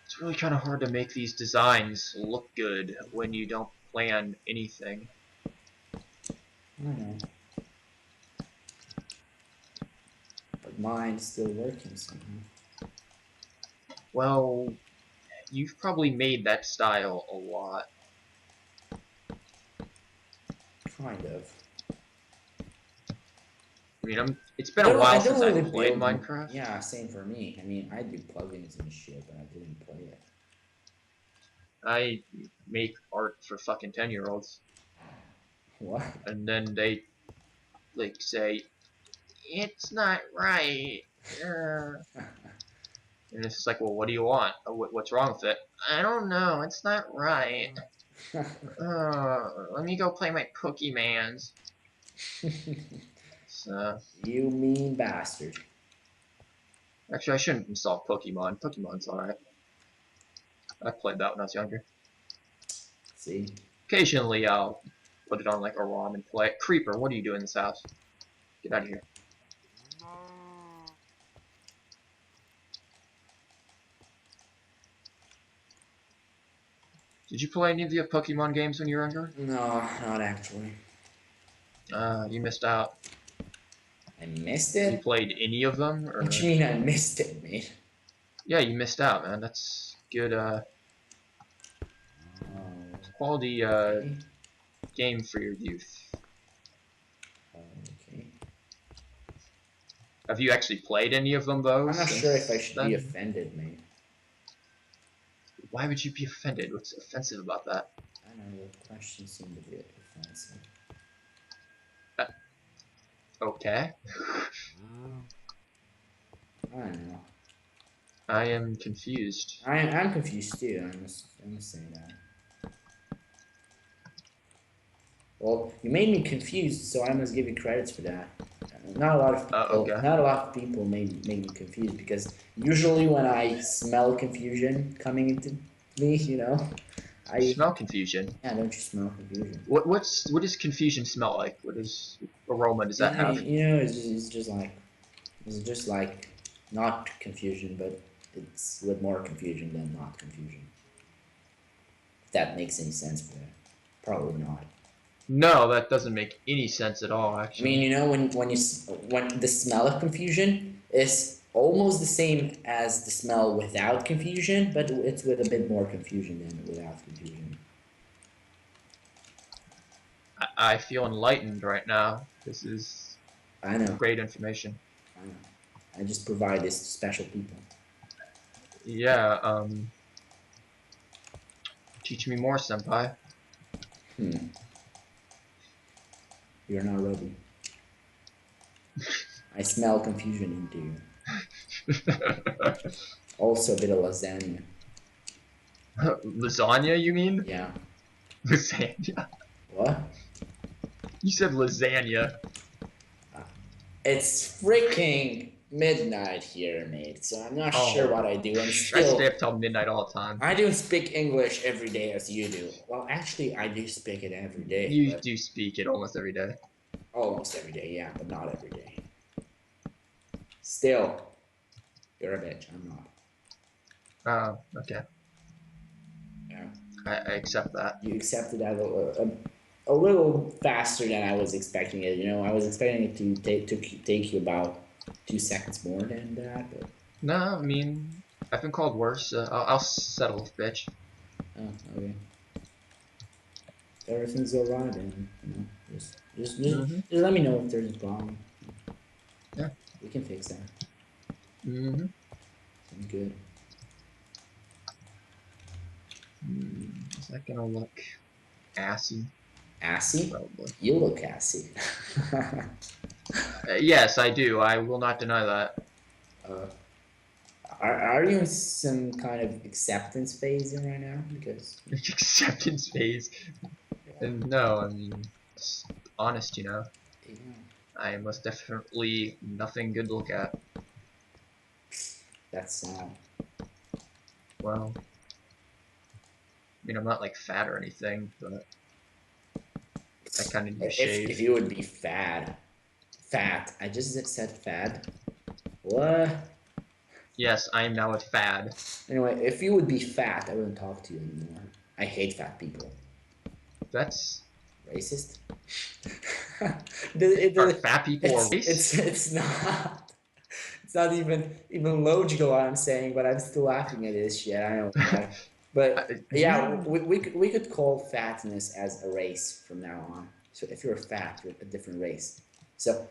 It's really kind of hard to make these designs look good when you don't plan anything. I know. But mine's still working somehow. Well, you've probably made that style a lot. Kind of. I mean, it's been a while since really I've played build. Minecraft. Yeah, same for me. I mean, I do plugins and shit, but I didn't play it. I make art for fucking 10-year-olds. What? And then they, like, say, it's not right. And it's just like, well, what do you want? What's wrong with it? I don't know. It's not right. Let me go play my Pokemans. So, You mean bastard. actually, I shouldn't install Pokemon. Pokemon's alright. I played that when I was younger. See? Occasionally, I'll put it on like a ROM and play it. Creeper, what are you doing in this house? Get out of here. Did you play any of the Pokemon games when you were younger? No, not actually. You missed out. I missed You it? played any of them? Or... What do you mean I missed it, mate? Yeah, you missed out, man. That's good, quality, Okay. game for your youth. Okay. Have you actually played any of them, though? I'm not sure if I should be offended, mate. Why would you be offended? What's offensive about that? I don't know, the question seemed a bit offensive. Okay. I don't know. I am confused. I'm confused too, I must say that. Well, you made me confused, so I must give you credits for that. Not a lot of people, Okay. not a lot of people make me confused, because usually when I smell confusion coming into me, you know, You smell confusion. Yeah, don't you smell confusion? What does confusion smell like? What aroma does that have? You know, it's just like not confusion, but it's with more confusion than not confusion. If that makes any sense for you. Probably not. No, that doesn't make any sense at all, actually. I mean, you know, when the smell of confusion is almost the same as the smell without confusion, but it's with a bit more confusion than without confusion. I feel enlightened right now. This is I know. Great information. I know. I just provide this to special people. Yeah, teach me more, senpai. You're not ready. I smell confusion into you. Also a bit of lasagna. Lasagna, you mean? Yeah. Lasagna. What? You said lasagna. It's freaking midnight here, mate, so I'm not sure what I do. And I still, stay up till midnight all the time. I don't speak English every day as you do. Well, actually, I do speak it every day. You do speak it almost every day. Almost every day, yeah, but not every day. Still, you're a bitch. I'm not. Oh, okay. Yeah. I accept that. You accepted that a little faster than I was expecting it. You know, I was expecting it to take you about 2 seconds more than that. But... No, I mean, I've been called worse. I'll settle, bitch. Oh, okay. Everything's alright, then you know, just let me know if there's a problem. Yeah, we can fix that. Sounds good. Is that gonna look assy? Assy? Probably. You look assy. Yes, I do. I will not deny that. uh, are you in some kind of acceptance phase right now? Because Acceptance phase. And no, I mean, it's honest, you know. yeah, I am most definitely nothing good to look at. that's sad. Well, I mean, I'm not like fat or anything, but I kind of need to If shave. you would be fat. I just said fat. What? Yes, I am now a fad. Anyway, if you would be fat, I wouldn't talk to you anymore. I hate fat people. That's Racist? are fat people a it's race? it's not. It's not even logical what I'm saying, but I'm still laughing at this shit. I know that. But yeah, You we could call fatness as a race from now on. So if you're fat, you're a different race. So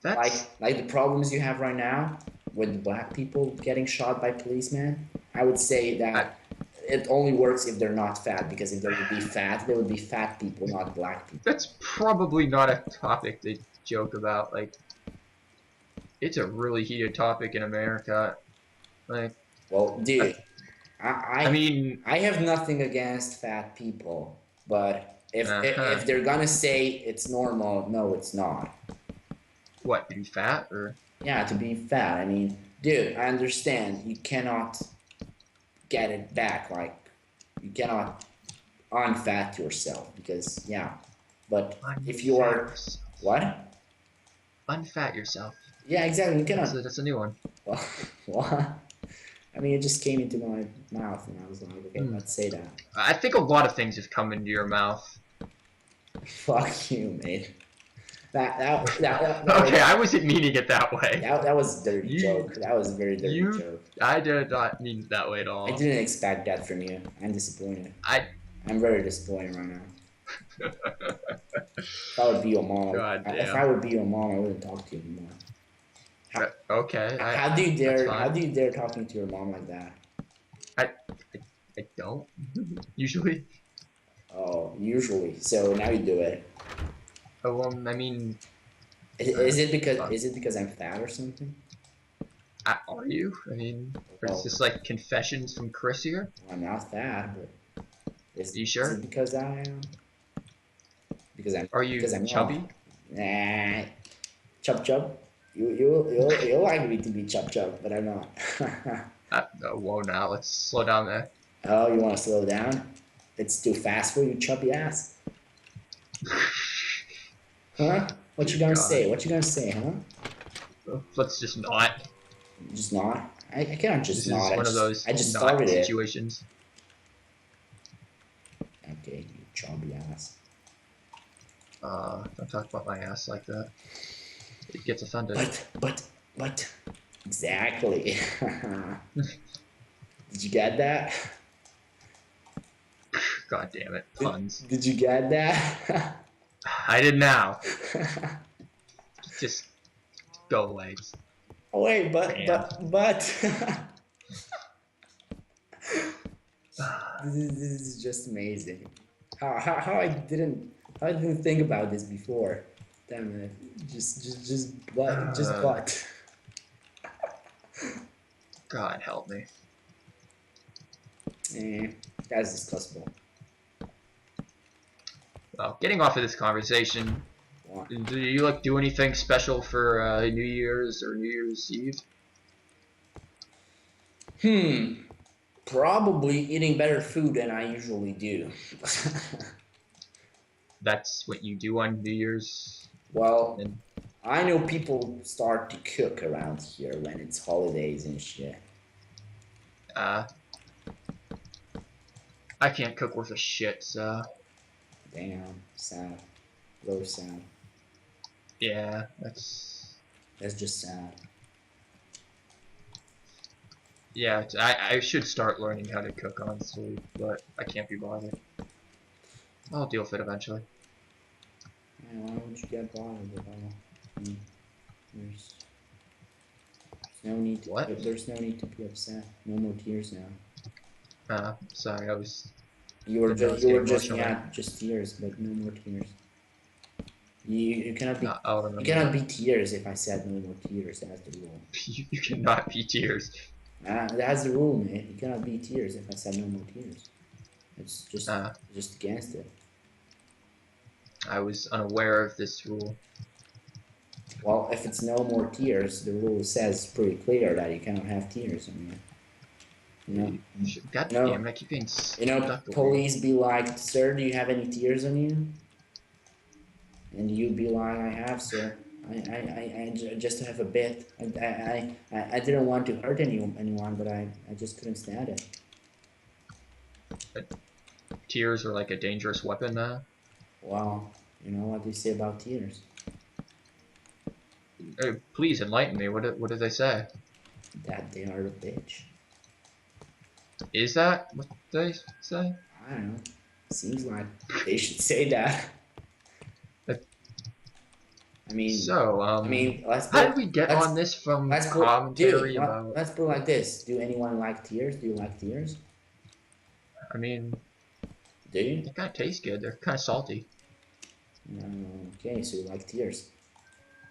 that's like the problems you have right now with the black people getting shot by policemen, I would say I, that it only works if they're not fat, because if they would be fat, they would be fat people, not black people. that's probably not a topic to joke about. Like, it's a really heated topic in America. Like, Well, I, dude, I I mean, I have nothing against fat people, but uh-huh. if they're gonna say it's normal, no, it's not. What, to be fat or? Yeah, to be fat. I mean, dude, I understand you cannot get it back. Like, you cannot unfat yourself because yeah. But if you Unfat are yourself. what? Unfat yourself. Yeah, exactly. You cannot. That's a new one. Well, what? I mean, it just came into my mouth, and I was like, okay, let's say that. I think a lot of things have come into your mouth. Fuck you, mate. That Okay, was I wasn't meaning it that way. that was a dirty You, joke. That was a very dirty you, joke. I did not mean it that way at I all. didn't expect that from you. I'm disappointed. I, I'm very disappointed right now. If I would be your mom, God if I damn. would be your mom, I wouldn't talk to you anymore. Okay, How do you that's dare? How fine. do you dare talking to your mom like that? I, I don't usually. Oh, usually. So now you do it. Oh, I mean, Is it fuck. because I'm fat or something? Are you? I mean, or is Well, this like confessions from Chris here? I'm not fat, but Are you is it sure? because I am? Are Because you I'm not. chubby? Nah, chub chub. You like me to be chub chub, but I'm not. Whoa, now let's slow down there. Oh, you want to slow down? It's too fast for you, chubby ass. Huh? What Dear you gonna God. say? What you gonna say, huh? Let's just not. Just not. I cannot just This is not. one of those I just not started it. situations. Okay, you chubby ass. Don't talk about my ass like that. It gets offended. But. Exactly. Did you get that? God damn it, puns. Did you get that? I did now. Just go away. Oh wait, Banned. this is just amazing. How I didn't think about this before. Damn it. Just but. God help me. That's disgustful. Well, getting off of this conversation, What? do you like do anything special for New Year's or New Year's Eve? Probably eating better food than I usually do. That's what you do on New Year's. Well, And I know people start to cook around here when it's holidays and shit. I can't cook worth a shit, so Damn, sad. Really sad. yeah, that's just sad. yeah. I should start learning how to cook honestly, but I can't be bothered. I'll deal with it eventually. Man, why would you get bothered with all? There's no need. What? There's no need to be upset. No more tears now. Sorry, I was You were Didn't know I just was you were getting just emotional yeah, there. just tears, but no more tears. You cannot be I'll you remember cannot that. be tears if I said no more tears. That's the rule. You cannot be tears. That's the rule, man. You cannot be tears if I said no more tears. It's Uh, just against it. I was unaware of this rule. Well, if it's no more tears, the rule says pretty clear that you cannot have tears. I mean, God no, damn it, I keep getting stuck over here. police be like, "Sir, do you have any tears on you?" And you'd be like, "I have, sir. Just have a bit. I didn't want to hurt anyone, but I just couldn't stand it." Tears are like a dangerous weapon now. Well, you know what they say about tears? Please enlighten me. What did they say? That they are a bitch. Is that what they say? I don't know. Seems like they should say that. I mean, So, how did we get on this from commentary about? let's put it like this. Do anyone like tears? Do you like tears? I mean, Do you? they kind of taste good. They're kind of salty. Okay, so you like tears.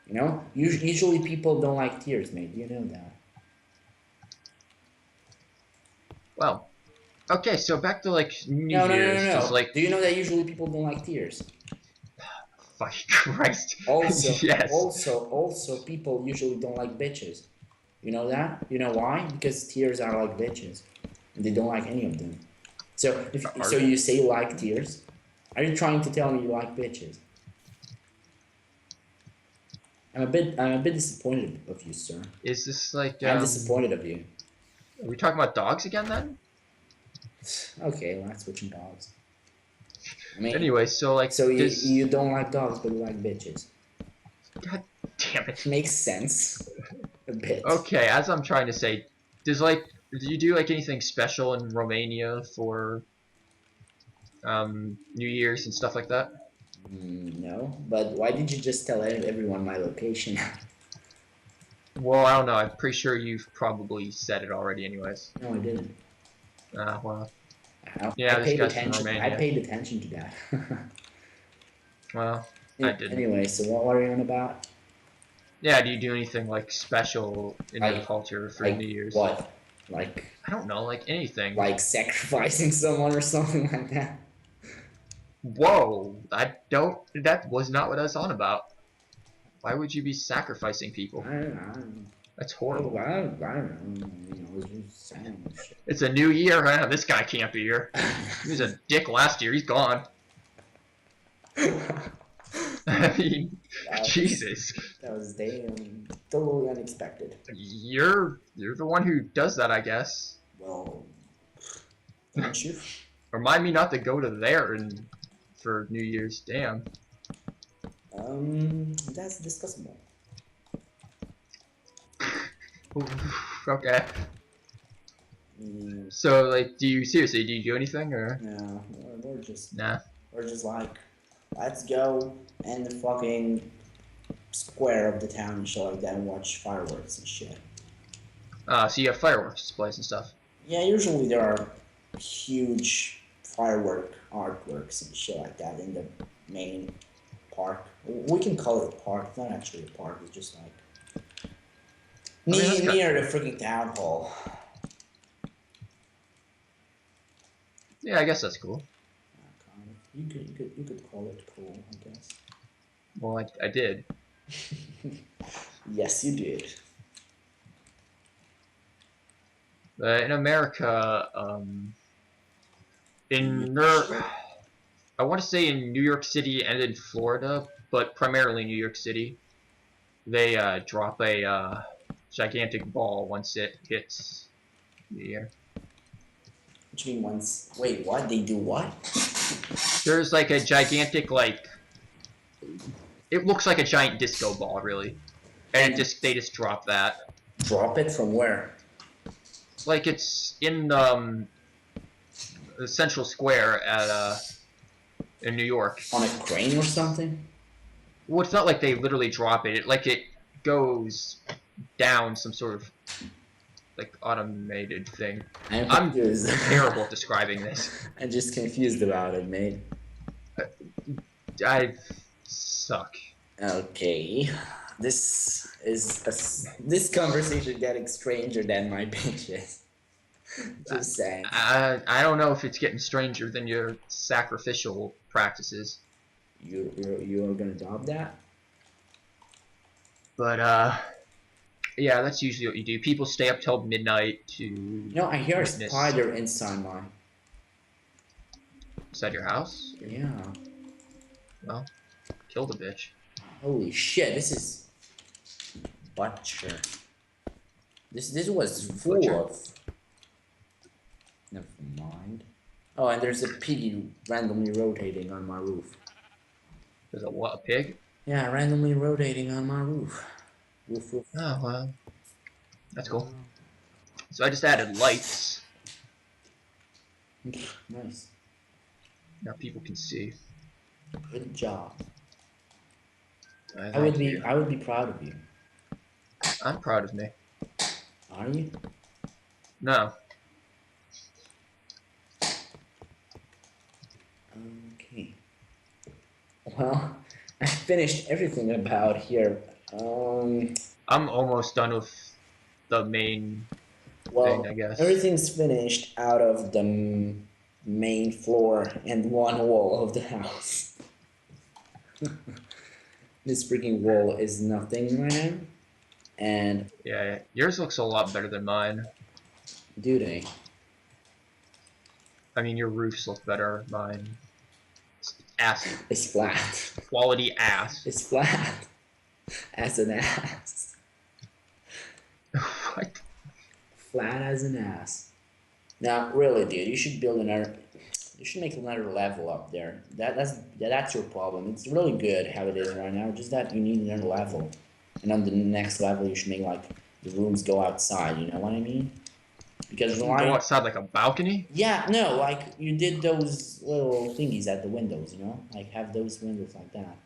You know, usually people don't like tears, mate. Do you know that? Well, okay. So back to like New Year's, No. just like Do you know that usually people don't like tears? fucking Christ. Also, Yes. also, people usually don't like bitches. You know that? You know why? Because tears are like bitches, and they don't like any of them. So so you say you like tears? Are you trying to tell me you like bitches? I'm a bit disappointed of you, sir. Is this like I'm disappointed of you. Are we talking about dogs again then? Okay, we're not switching dogs. I mean, anyway, so like so you don't like dogs, but you like bitches. God damn it. Makes sense. A bit. Okay, as I'm trying to say, do you do like anything special in Romania for New Year's and stuff like that? No, but why did you just tell everyone my location? Well, I don't know. I'm pretty sure you've probably said it already, anyways. No, I didn't. Well. Yeah, this guy's from Romania. I paid attention to that. Well, I didn't. Anyway, so what are you on about? Yeah, do you do anything like special in your culture for like New Year's? What? Like I don't know, like anything. Like sacrificing someone or something like that? Whoa! That was not what I was on about. Why would you be sacrificing people? I don't know. That's horrible. I don't know. You know, just saying shit. It's a new year, huh? This guy can't be here. He was a dick last year. He's gone. I mean, Jesus. That was damn totally unexpected. You're the one who does that, I guess. Well, aren't you? Remind me not to go to there for New Year's. Damn. That's discussable. Okay. So, like, do you do anything or? No, we're just like, let's go in the fucking square of the town and shit like that and watch fireworks and shit. So you have fireworks displays and stuff. Yeah, usually there are huge firework artworks and shit like that in the main park. We can call it a park. It's not actually a park. It's just like near the freaking town hall. Yeah, I guess that's cool. You could call it cool, I guess. Well, I did. Yes, you did. In America, I want to say in New York City and in Florida, but primarily New York City, they drop a gigantic ball once it hits the air. What do you mean once? Wait, what? They do what? There's like a gigantic, like, it looks like a giant disco ball, really, and they just drop that. Drop it from where? Like it's in the Central Square in New York. On a crane or something? Well, it's not like they literally drop it. It goes down some sort of like automated thing. I'm confused. terrible at describing this. I'm just confused about it, mate. I suck. Okay, this conversation getting stranger than my pitches. Just saying. I don't know if it's getting stranger than your sacrificial practices. You're gonna adopt that? But yeah, that's usually what you do. People stay up till midnight to. No, I hear witness. a spider inside mine. Inside your house? Yeah. Well, kill the bitch. Holy shit! This is butcher. This was full Butcher? of. Never mind. Oh, and there's a piggy randomly rotating on my roof. There's a what? A pig? Yeah, randomly rotating on my roof. Roof. Oh well, that's cool. So I just added lights. Nice. Now people can see. Good job. I I would be proud of you. I'm proud of me. Are you? No. Okay. Well, I finished everything about here. I'm almost done with the main thing, I guess. Everything's finished out of the main floor and one wall of the house. This freaking wall is nothing right now. And yeah, yours looks a lot better than mine. Do they? I mean, your roofs look better. Mine, it's ass. It's flat. Quality ass. It's flat. As an ass. What? Flat as an ass. Now, really, dude, you should build another. You should make another level up there. That's your problem. It's really good how it is right now. Just that you need another level, and on the next level, you should make like the rooms go outside. You know what I mean? Because go outside like a balcony? Yeah, no, like you did those little thingies at the windows. You know, like have those windows like that.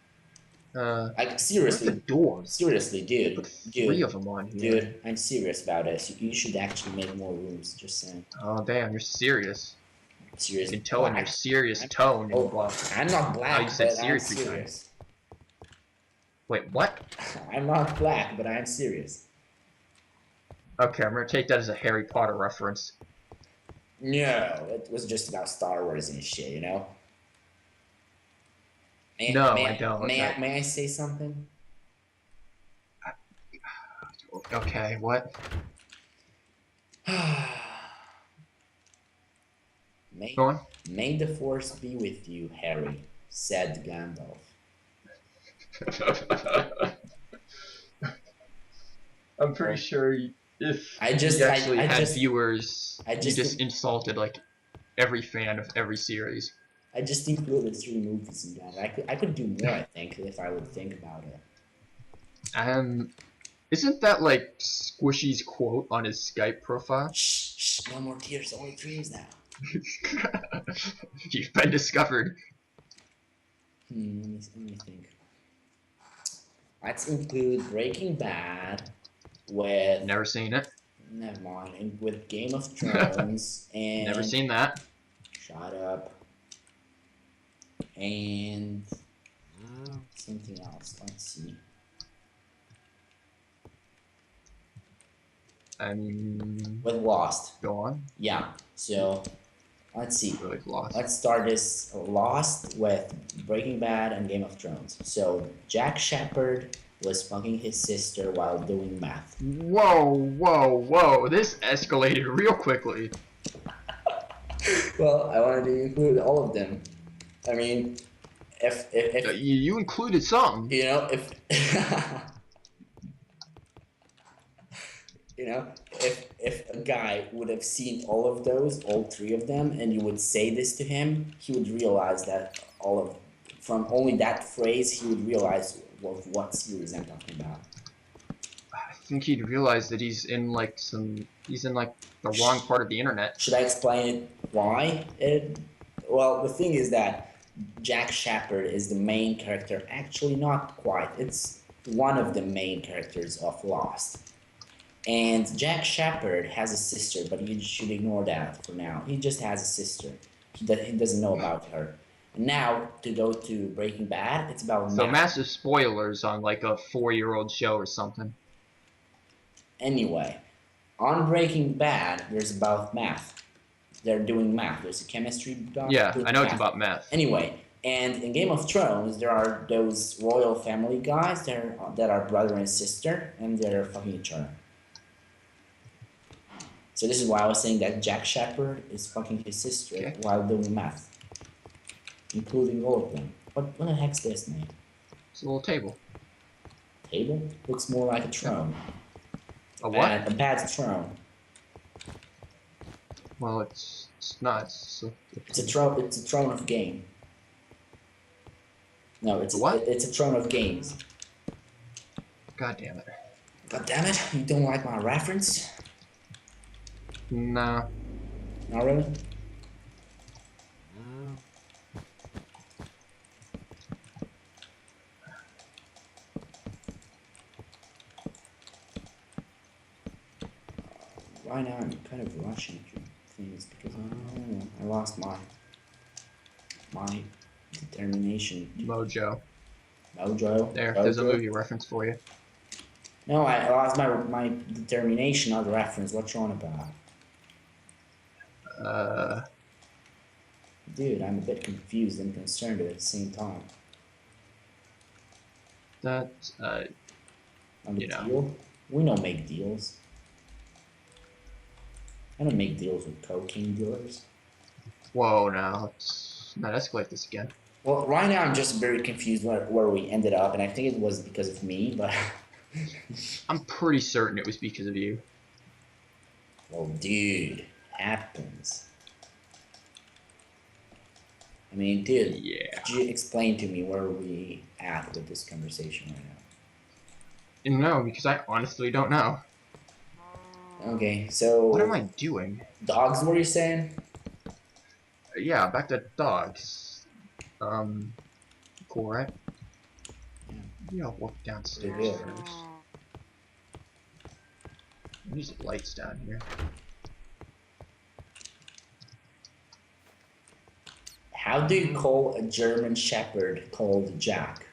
Like seriously, the doors. Seriously, dude. Put three of them on here. Dude, I'm serious about this. You should actually make more rooms. Just saying. Oh damn, you're serious. Serious. You can tell in your serious tone. I'm not black. Oh, you said but serious I'm 3 times. Wait, what? I'm not black, but I'm serious. Okay, I'm gonna take that as a Harry Potter reference. No, it was just about Star Wars and shit, you know. I don't. May I say something? Okay, what? Go on. May the Force be with you, Harry, said Gandalf. I'm pretty sure if I had viewers, you just insulted like every fan of every series. I just included 3 movies in that. I could do more, I think, if I would think about it. Isn't that like Squishy's quote on his Skype profile? Shh, no more tears, only dreams now. You've been discovered. Let me think. Let's include Breaking Bad with... Never seen it. Never mind. And with Game of Thrones and... Never seen that. Shut up. And... something else. Let's see. With Lost. Go on. Yeah. So... let's see. Really Lost. Let's start this Lost with Breaking Bad and Game of Thrones. So Jack Shepherd was fucking his sister while doing math. Whoa! This escalated real quickly. Well, I wanted to include all of them. I mean, if you included some. You know, if you know, if a guy would have seen all of those, all 3 of them, and you would say this to him, he would realize that from only that phrase, he would realize what series I'm talking about. I think he'd realize that he's in like the wrong part of the internet. Should I explain why? Well, the thing is that Jack Shepherd is the main character. Actually, not quite. It's one of the main characters of Lost. And Jack Shepherd has a sister, but you should ignore that for now. He just has a sister. He doesn't know about her. And now, to go to Breaking Bad, it's about So math. massive spoilers on like a 4-year-old show or something. Anyway, on Breaking Bad, there's about math. They're doing math. There's a chemistry guy Yeah, doing I know math. it's about math. Anyway, and in Game of Thrones, there are those royal family guys that are brother and sister, and they're fucking each other. So this is why I was saying that Jack Shepherd is fucking his sister while doing math, including all of them. What the heck's this, man? It's a little table. Table? Looks more like a throne. A what? A bad throne. Well, it's not. It's a throne. It's a throne of game. No, it's what? It's a throne of games. God damn it! God damn it! You don't like my reference? No. Not really. Right now, I'm kind of rushing through things because I lost my determination. Mojo. Mojo. There's a movie reference for you. No, I lost my determination, not the reference. What you on about? Dude, I'm a bit confused and concerned at the same time. That's on the deal? We don't make deals. I don't make deals with cocaine dealers. Whoa, now let's not escalate this again. Well, right now I'm just very confused where we ended up, and I think it was because of me, but... I'm pretty certain it was because of you. Well, dude, happens. I mean, dude, yeah. Could you explain to me where we at with this conversation right now? No, because I honestly don't know. Okay, so... What am I doing? Dogs, what are you saying? Yeah, back to dogs. Cool, right? Yeah, I'll walk downstairs first. There's lights down here. How do you call a German Shepherd called Jack?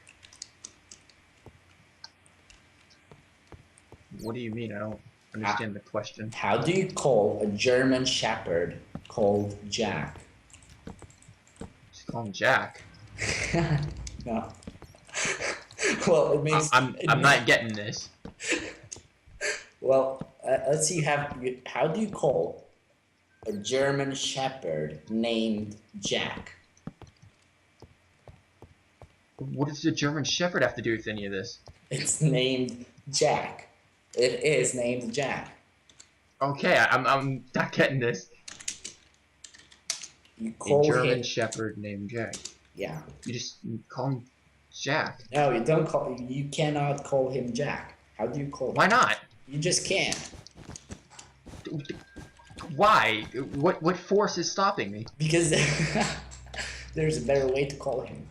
What do you mean? I don't understand the question. How do you call a German Shepherd called Jack? Just call him Jack. No. Well, it means... I'm not getting this. Well, let's see. How do you call a German Shepherd named Jack? What does the German Shepherd have to do with any of this? It's named Jack. It is named Jack. Okay, I'm not getting this. You call a German him... Shepherd named Jack. Yeah. You just call him Jack. No, you don't call... You cannot call him Jack. How do you call him? Why not? You just can't. Why? What force is stopping me? Because there's a better way to call him.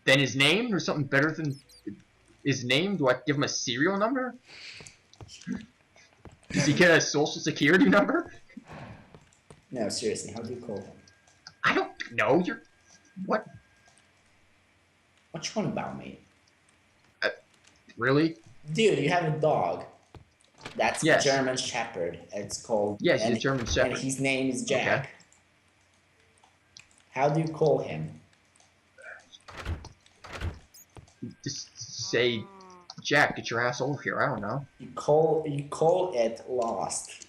Than his name? Or something better than his name? Do I give him a serial number? Does he get a social security number? No, seriously, how do you call him? I don't know. You're... What? What you want about me? Really? Dude, you have a dog. That's yes. a German Shepherd. It's called... Yes, he's a German Shepherd. And his name is Jack. Okay. How do you call him? Just say, Jack, get your ass over here. I don't know. You call it Lost.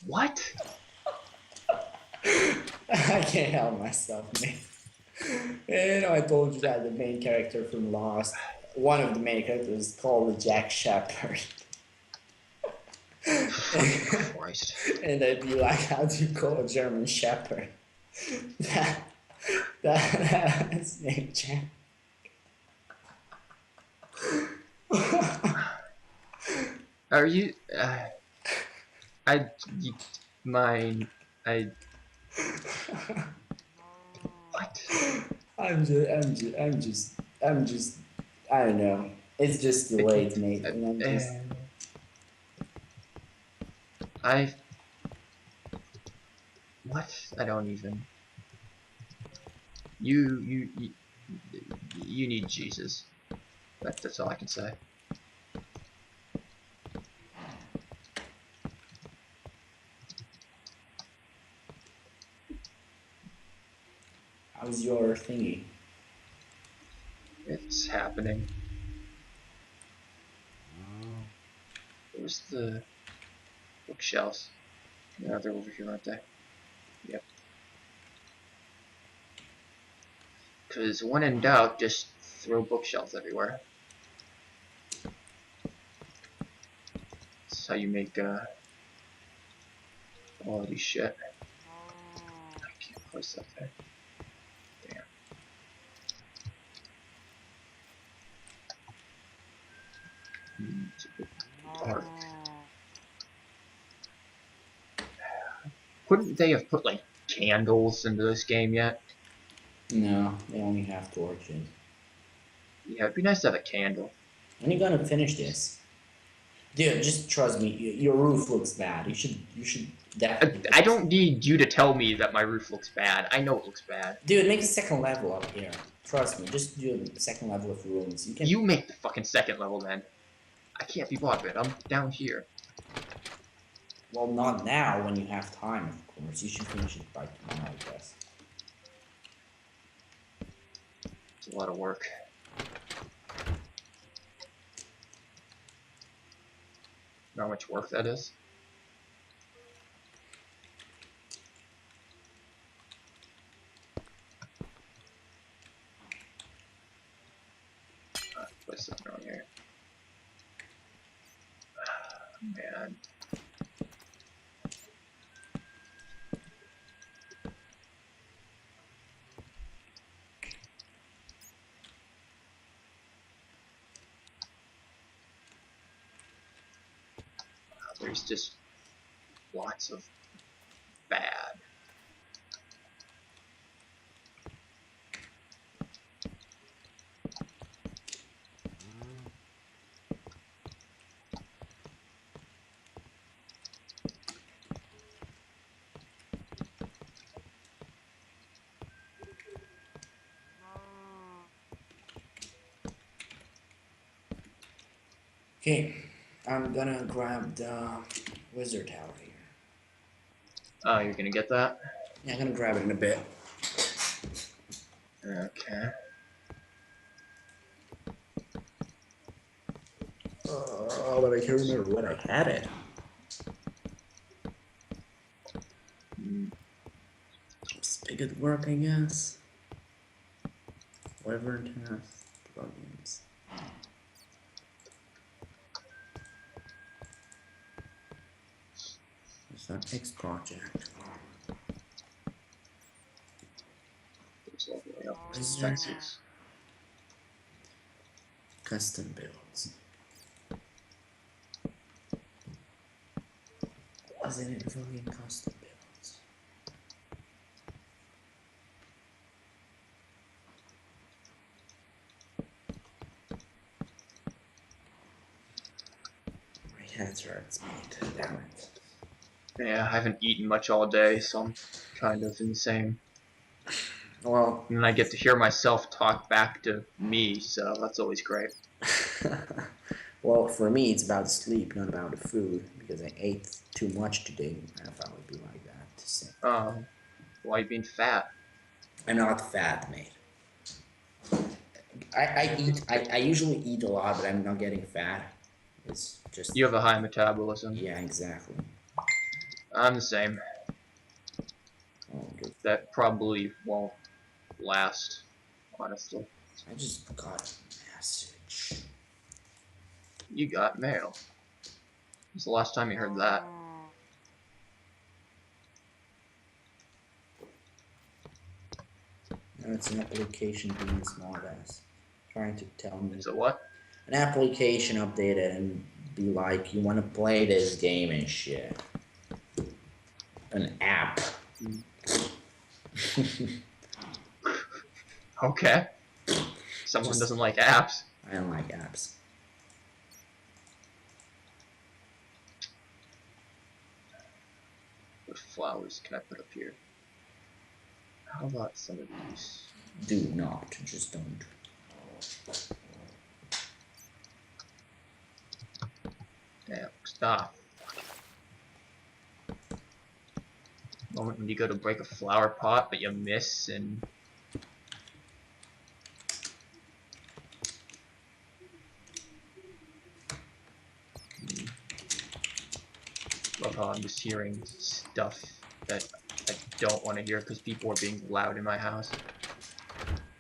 What? I can't help myself, man. You know, I told you that the main character from Lost, one of the main characters, is called Jack Shepherd. Christ. And I'd be like, how do you call a German Shepherd? That's named Jack. Are you... What? I'm just, I don't know. It's just too late, mate, and I'm just. What? I don't even. You need Jesus. That's all I can say. How's your thingy? It's happening. Where's the bookshelves? No, they're over here, aren't they? Yep. Because when in doubt, just throw bookshelves everywhere. That's how you make quality shit. I can't place that there. Damn. It's a bit dark. Couldn't they have put like candles into this game yet? No, they only have torches. Yeah, it'd be nice to have a candle. When are you gonna finish this? Dude, just trust me. Your roof looks bad. You should definitely. I don't need you to tell me that my roof looks bad. I know it looks bad. Dude, make a second level up here. Trust me. Just do a second level of rooms. You can. You make the fucking second level then. I can't be bothered. I'm down here. Well, not now. When you have time, of course. You should finish it by tomorrow, I guess. It's a lot of work. Know how much work that is? Put something on here. Man. There's just lots of bad. Okay, I'm gonna grab the wizard tower here. Oh, you're gonna get that? Yeah, I'm gonna grab it in a bit. Okay. But I can't remember when I had it. Spigot work, I guess. Wyvern task, plugins. What's that X project? Wizard. Custom builds. Isn't it really custom builds? My head hurts, mate. Damn it. Yeah, I haven't eaten much all day, so I'm kind of insane. Well, and I get to hear myself talk back to me, so that's always great. well, for me, it's about sleep, not about the food, because I ate too much today. I thought it would be like that. So. Why are you being fat? I'm not fat, mate. I usually eat a lot, but I'm not getting fat. It's just. You have a high metabolism. Yeah, exactly. I'm the same. Oh, good. That probably won't last, honestly. I just got a message. You got mail. When's the last time you heard that? No, it's an application being a smartass. Trying to tell me. It's a what? An application updated and be like, you want to play this game and shit. An app. Okay. Someone doesn't like apps. I don't like apps. What flowers can I put up here? How about some of these? Do not, just don't. Damn, stop. Moment when you go to break a flower pot, but you miss and. Love how I'm just hearing stuff that I don't want to hear because people are being loud in my house.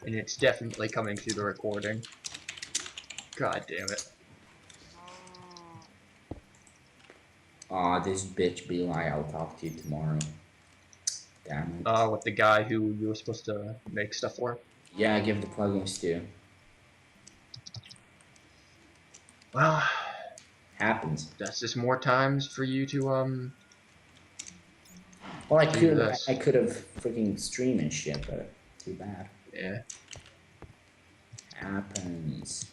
And it's definitely coming through the recording. God damn it. Aw, this bitch be like, I'll talk to you tomorrow. Damn it. With the guy who you were supposed to make stuff for? Yeah, give the plugins to. Well, happens. that's just more times for you to Well, I could have freaking streamed and shit, but too bad. Yeah. Happens.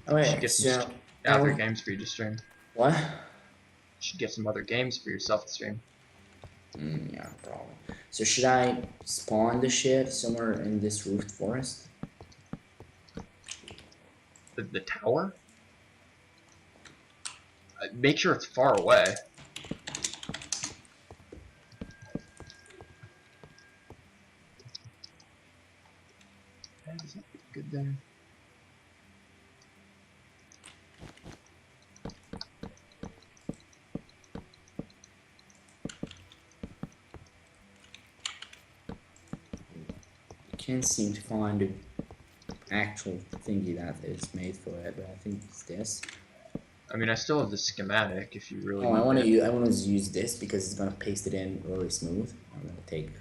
Alright, get so some other games for you to stream. What? Should get some other games for yourself to stream. Yeah, probably. So should I spawn the shit somewhere in this roofed forest? The tower? Make sure it's far away. Is that good there? Can't seem to find the actual thingy that is made for it, but I think it's this. I mean, I still have the schematic if you really. Oh, I want to use this because it's gonna paste it in really smooth. I'm gonna take,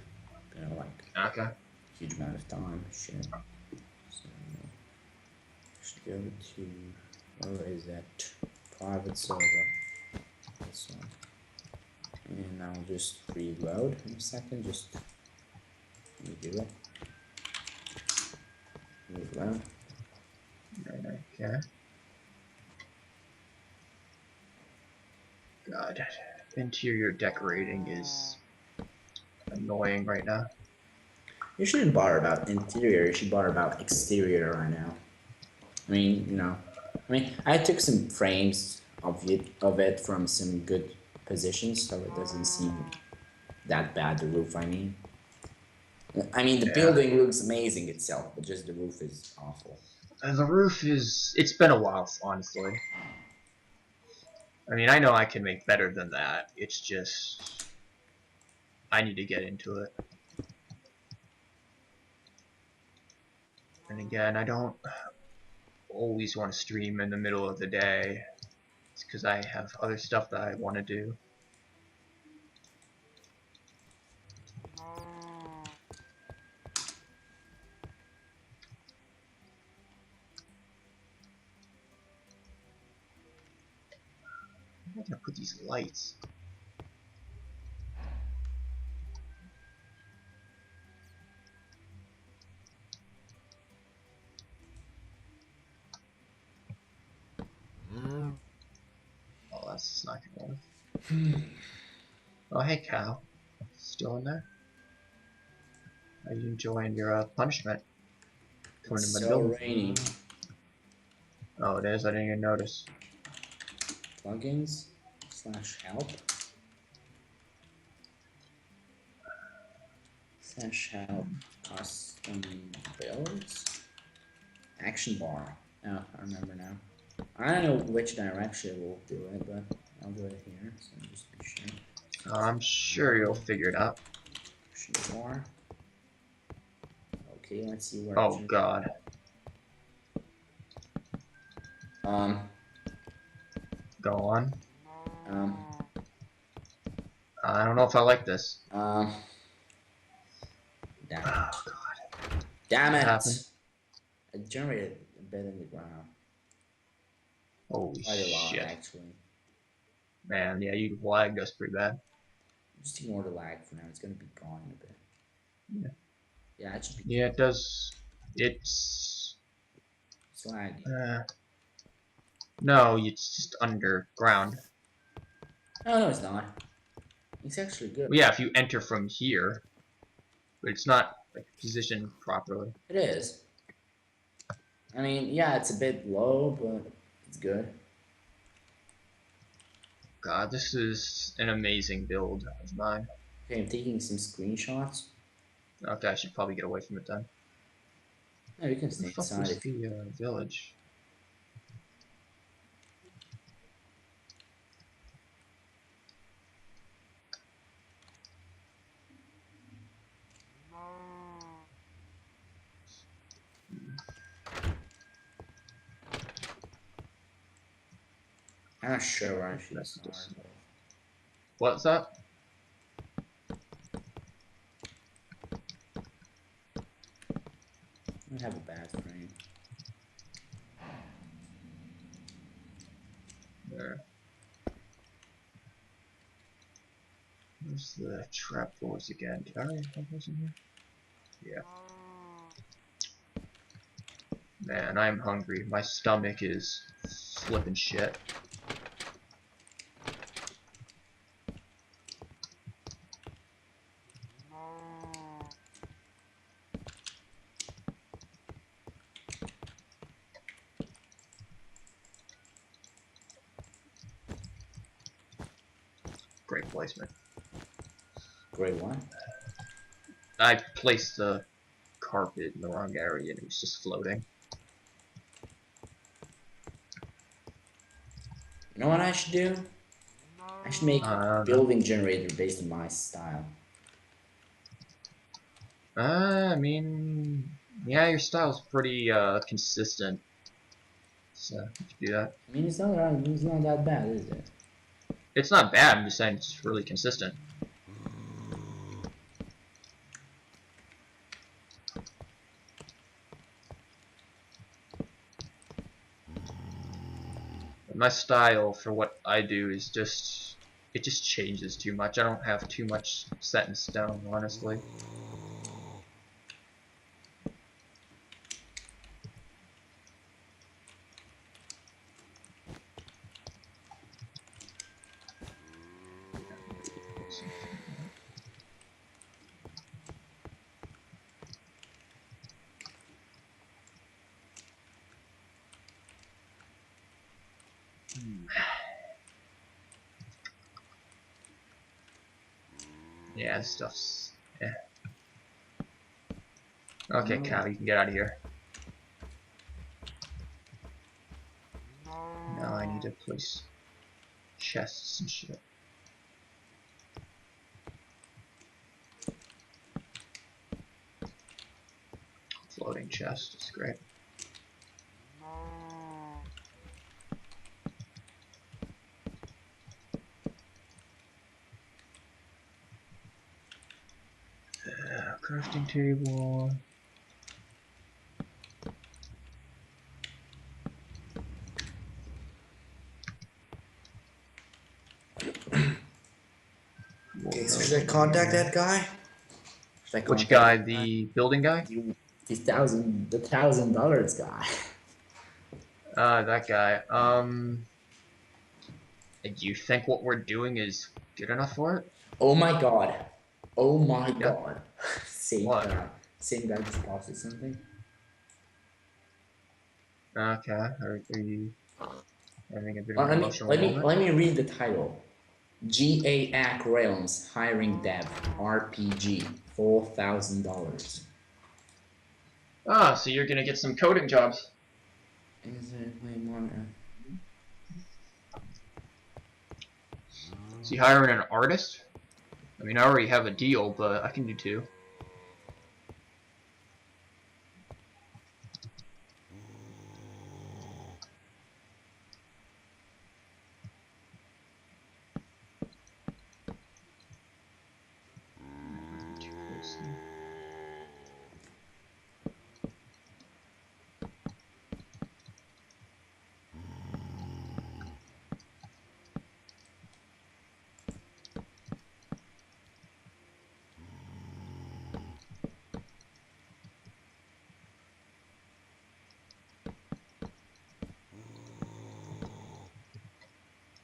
like okay. A huge amount of time. Shit. So should go to where is that private server? This one. And I'll just reload in a second. Just let me do it. Reload. Okay. God, interior decorating is annoying right now. You shouldn't bother about interior. You should bother about exterior right now. I mean, you know. I mean, I took some frames of it from some good positions, so it doesn't seem that bad. The roof, I mean. The building looks amazing itself, but just the roof is awful. The roof is. It's been a while, honestly. I mean, I know I can make better than that. It's just. I need to get into it. And again, I don't always want to stream in the middle of the day. It's because I have other stuff that I want to do. I'm gonna put these lights. Oh, that's not gonna work. Oh, hey, Cal. Still in there? Are you enjoying your punishment? Coming It's to my so building. rainy. Oh, it is? I didn't even notice. Plugins / help / help custom builds action bar. Oh, I remember now. I don't know which direction we'll do it, but I'll do it here, so just be sure. I'm sure you'll figure it out. Action bar. Okay, let's see where. Oh God. Go on. I don't know if I like this. Damn it. Oh God. Damn it! I generated a bed in the ground. Holy Quite a lot, shit. actually. Man, yeah, you lagged us pretty bad. Just ignore the lag for now. It's gonna be gone in a bit. Yeah. Yeah, it should be. Yeah, it does. It's Swag. no, it's just underground. No, no, it's not. It's actually good. Well, yeah, if you enter from here, but it's not like positioned properly. It is. I mean, yeah, it's a bit low, but it's good. God, this is an amazing build of mine. Okay, I'm taking some screenshots. Okay, I should probably get away from it then. No, you can Where the stay fuck inside was if you. the village? I'm not sure where I should That's start. this. What's that? I have a bad frame. There. Where's the trapdoors again? Did I already have those in here? Yeah. Man, I'm hungry. My stomach is flipping shit. Great placement. Great one. I placed the carpet in the wrong area and it was just floating. You know what I should do? I should make I don't know. building generator based on my style. I mean, yeah, your style's pretty consistent. So you can do that. I mean, it's not that bad, is it? It's not bad. I'm just saying it's really consistent. My style for what I do is just it just changes too much. I don't have too much set in stone, honestly. Yeah, this stuff's okay, Cal, you can get out of here. Now I need to place chests and shit. Floating chest is great. Crafting table. Okay, so should I contact that guy? Should I Which contact guy? that guy? The building guy? The $1,000 guy. That guy. Do you think what we're doing is good enough for it? Oh my god. Oh my Yeah. god. Same What? guy. Same guy just posted something. Okay. Are you having a bit of an Let me emotional let me moment? let me read the title. GA Realms hiring dev RPG $4,000. Ah, so you're gonna get some coding jobs. Is it wait more? So you hiring an artist? I mean, I already have a deal, but I can do two.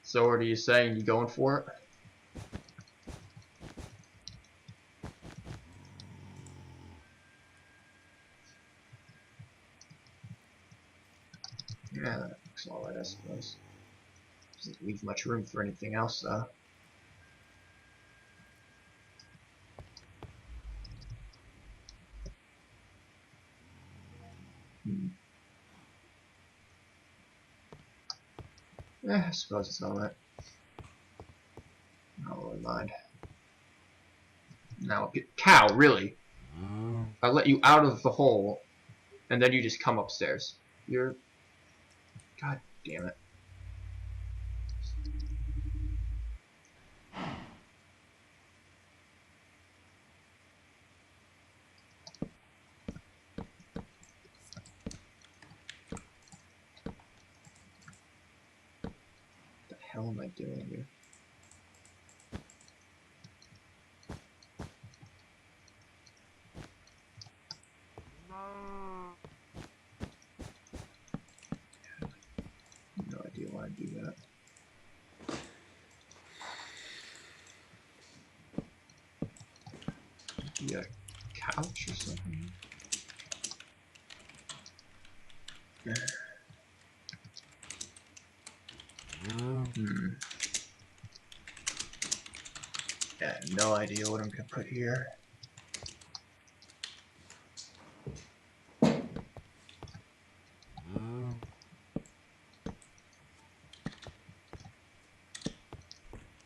So what are you saying? You going for it? Yeah, that looks alright, I suppose. Doesn't leave much room for anything else, though. I suppose it's alright. I don't really mind. Now, cow, really? I let you out of the hole, and then you just come upstairs. You're... God damn it. What the hell am I doing here? No idea why I do that. Maybe a couch or something? Yeah, no idea what I'm gonna put here.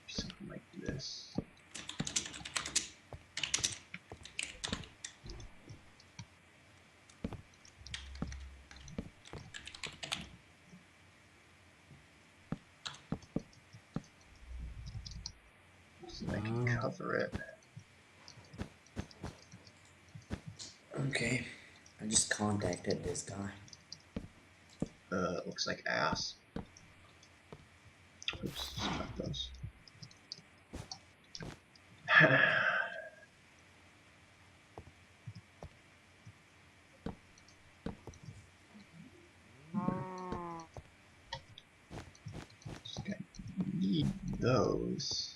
Something like this. So I can cover it. Okay. I just contacted this guy. Looks like ass. Oops, cut those. Just gonna need those.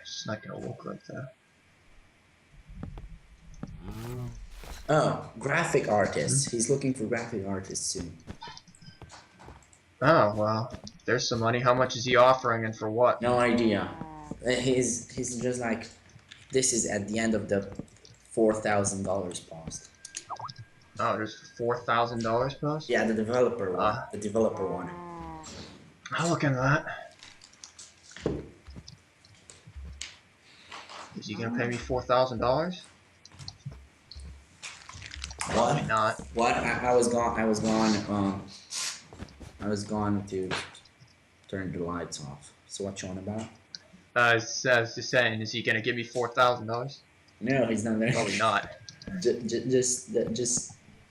It's not gonna look like that. Oh, graphic artist. He's looking for graphic artists soon. Oh, well, there's some money. How much is he offering and for what? No idea. He's just like, this is at the end of the $4,000 post. Oh, there's $4,000 post? Yeah, the developer one. The developer one. I'll look into that. Is he gonna pay me $4,000? What? Probably not. What? I was gone. I was gone. I was gone to turn the lights off. So what you on about? I was just saying, is he gonna give me $4,000? No, he's not there. Probably not. Just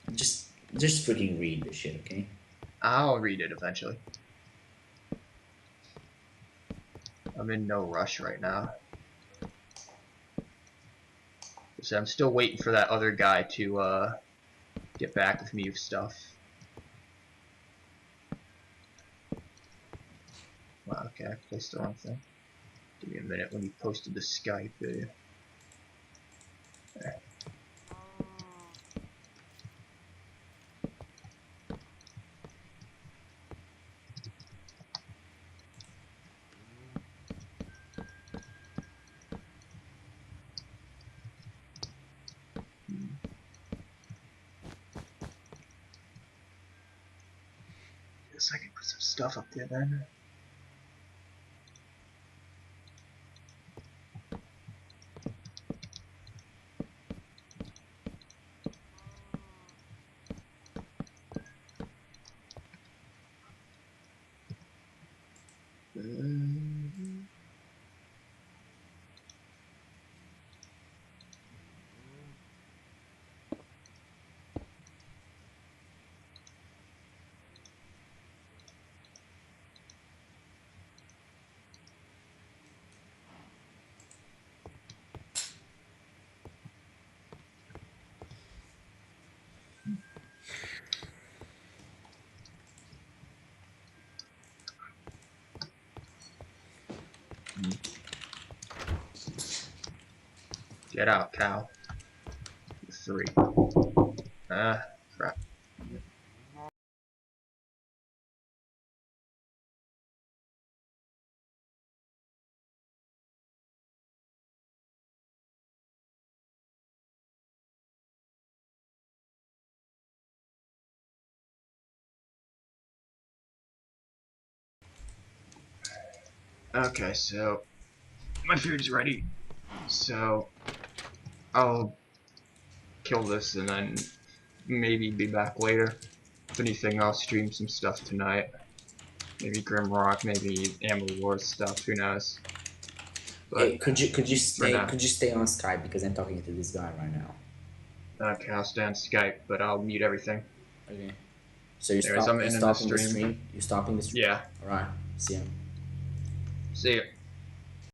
freaking read the shit, okay? I'll read it eventually. I'm in no rush right now. So I'm still waiting for that other guy to get back with me with stuff. Wow, okay, I placed the wrong thing. Give me a minute when you posted the Skype video. There. Guess I can put some stuff up there then. Get out, cow. 3. Crap. Okay, so my food's ready. So I'll kill this and then maybe be back later. If anything, I'll stream some stuff tonight. Maybe Grimrock, maybe Amber Wars stuff, who knows. But Hey, could you for stay now, could you stay on Skype because I'm talking to this guy right now. okay, I'll stay on Skype, but I'll mute everything. Okay. So you Anyways, I'm you're ending the stopping the stream. stream. You're stopping the stream. Yeah. All right. See ya. See ya.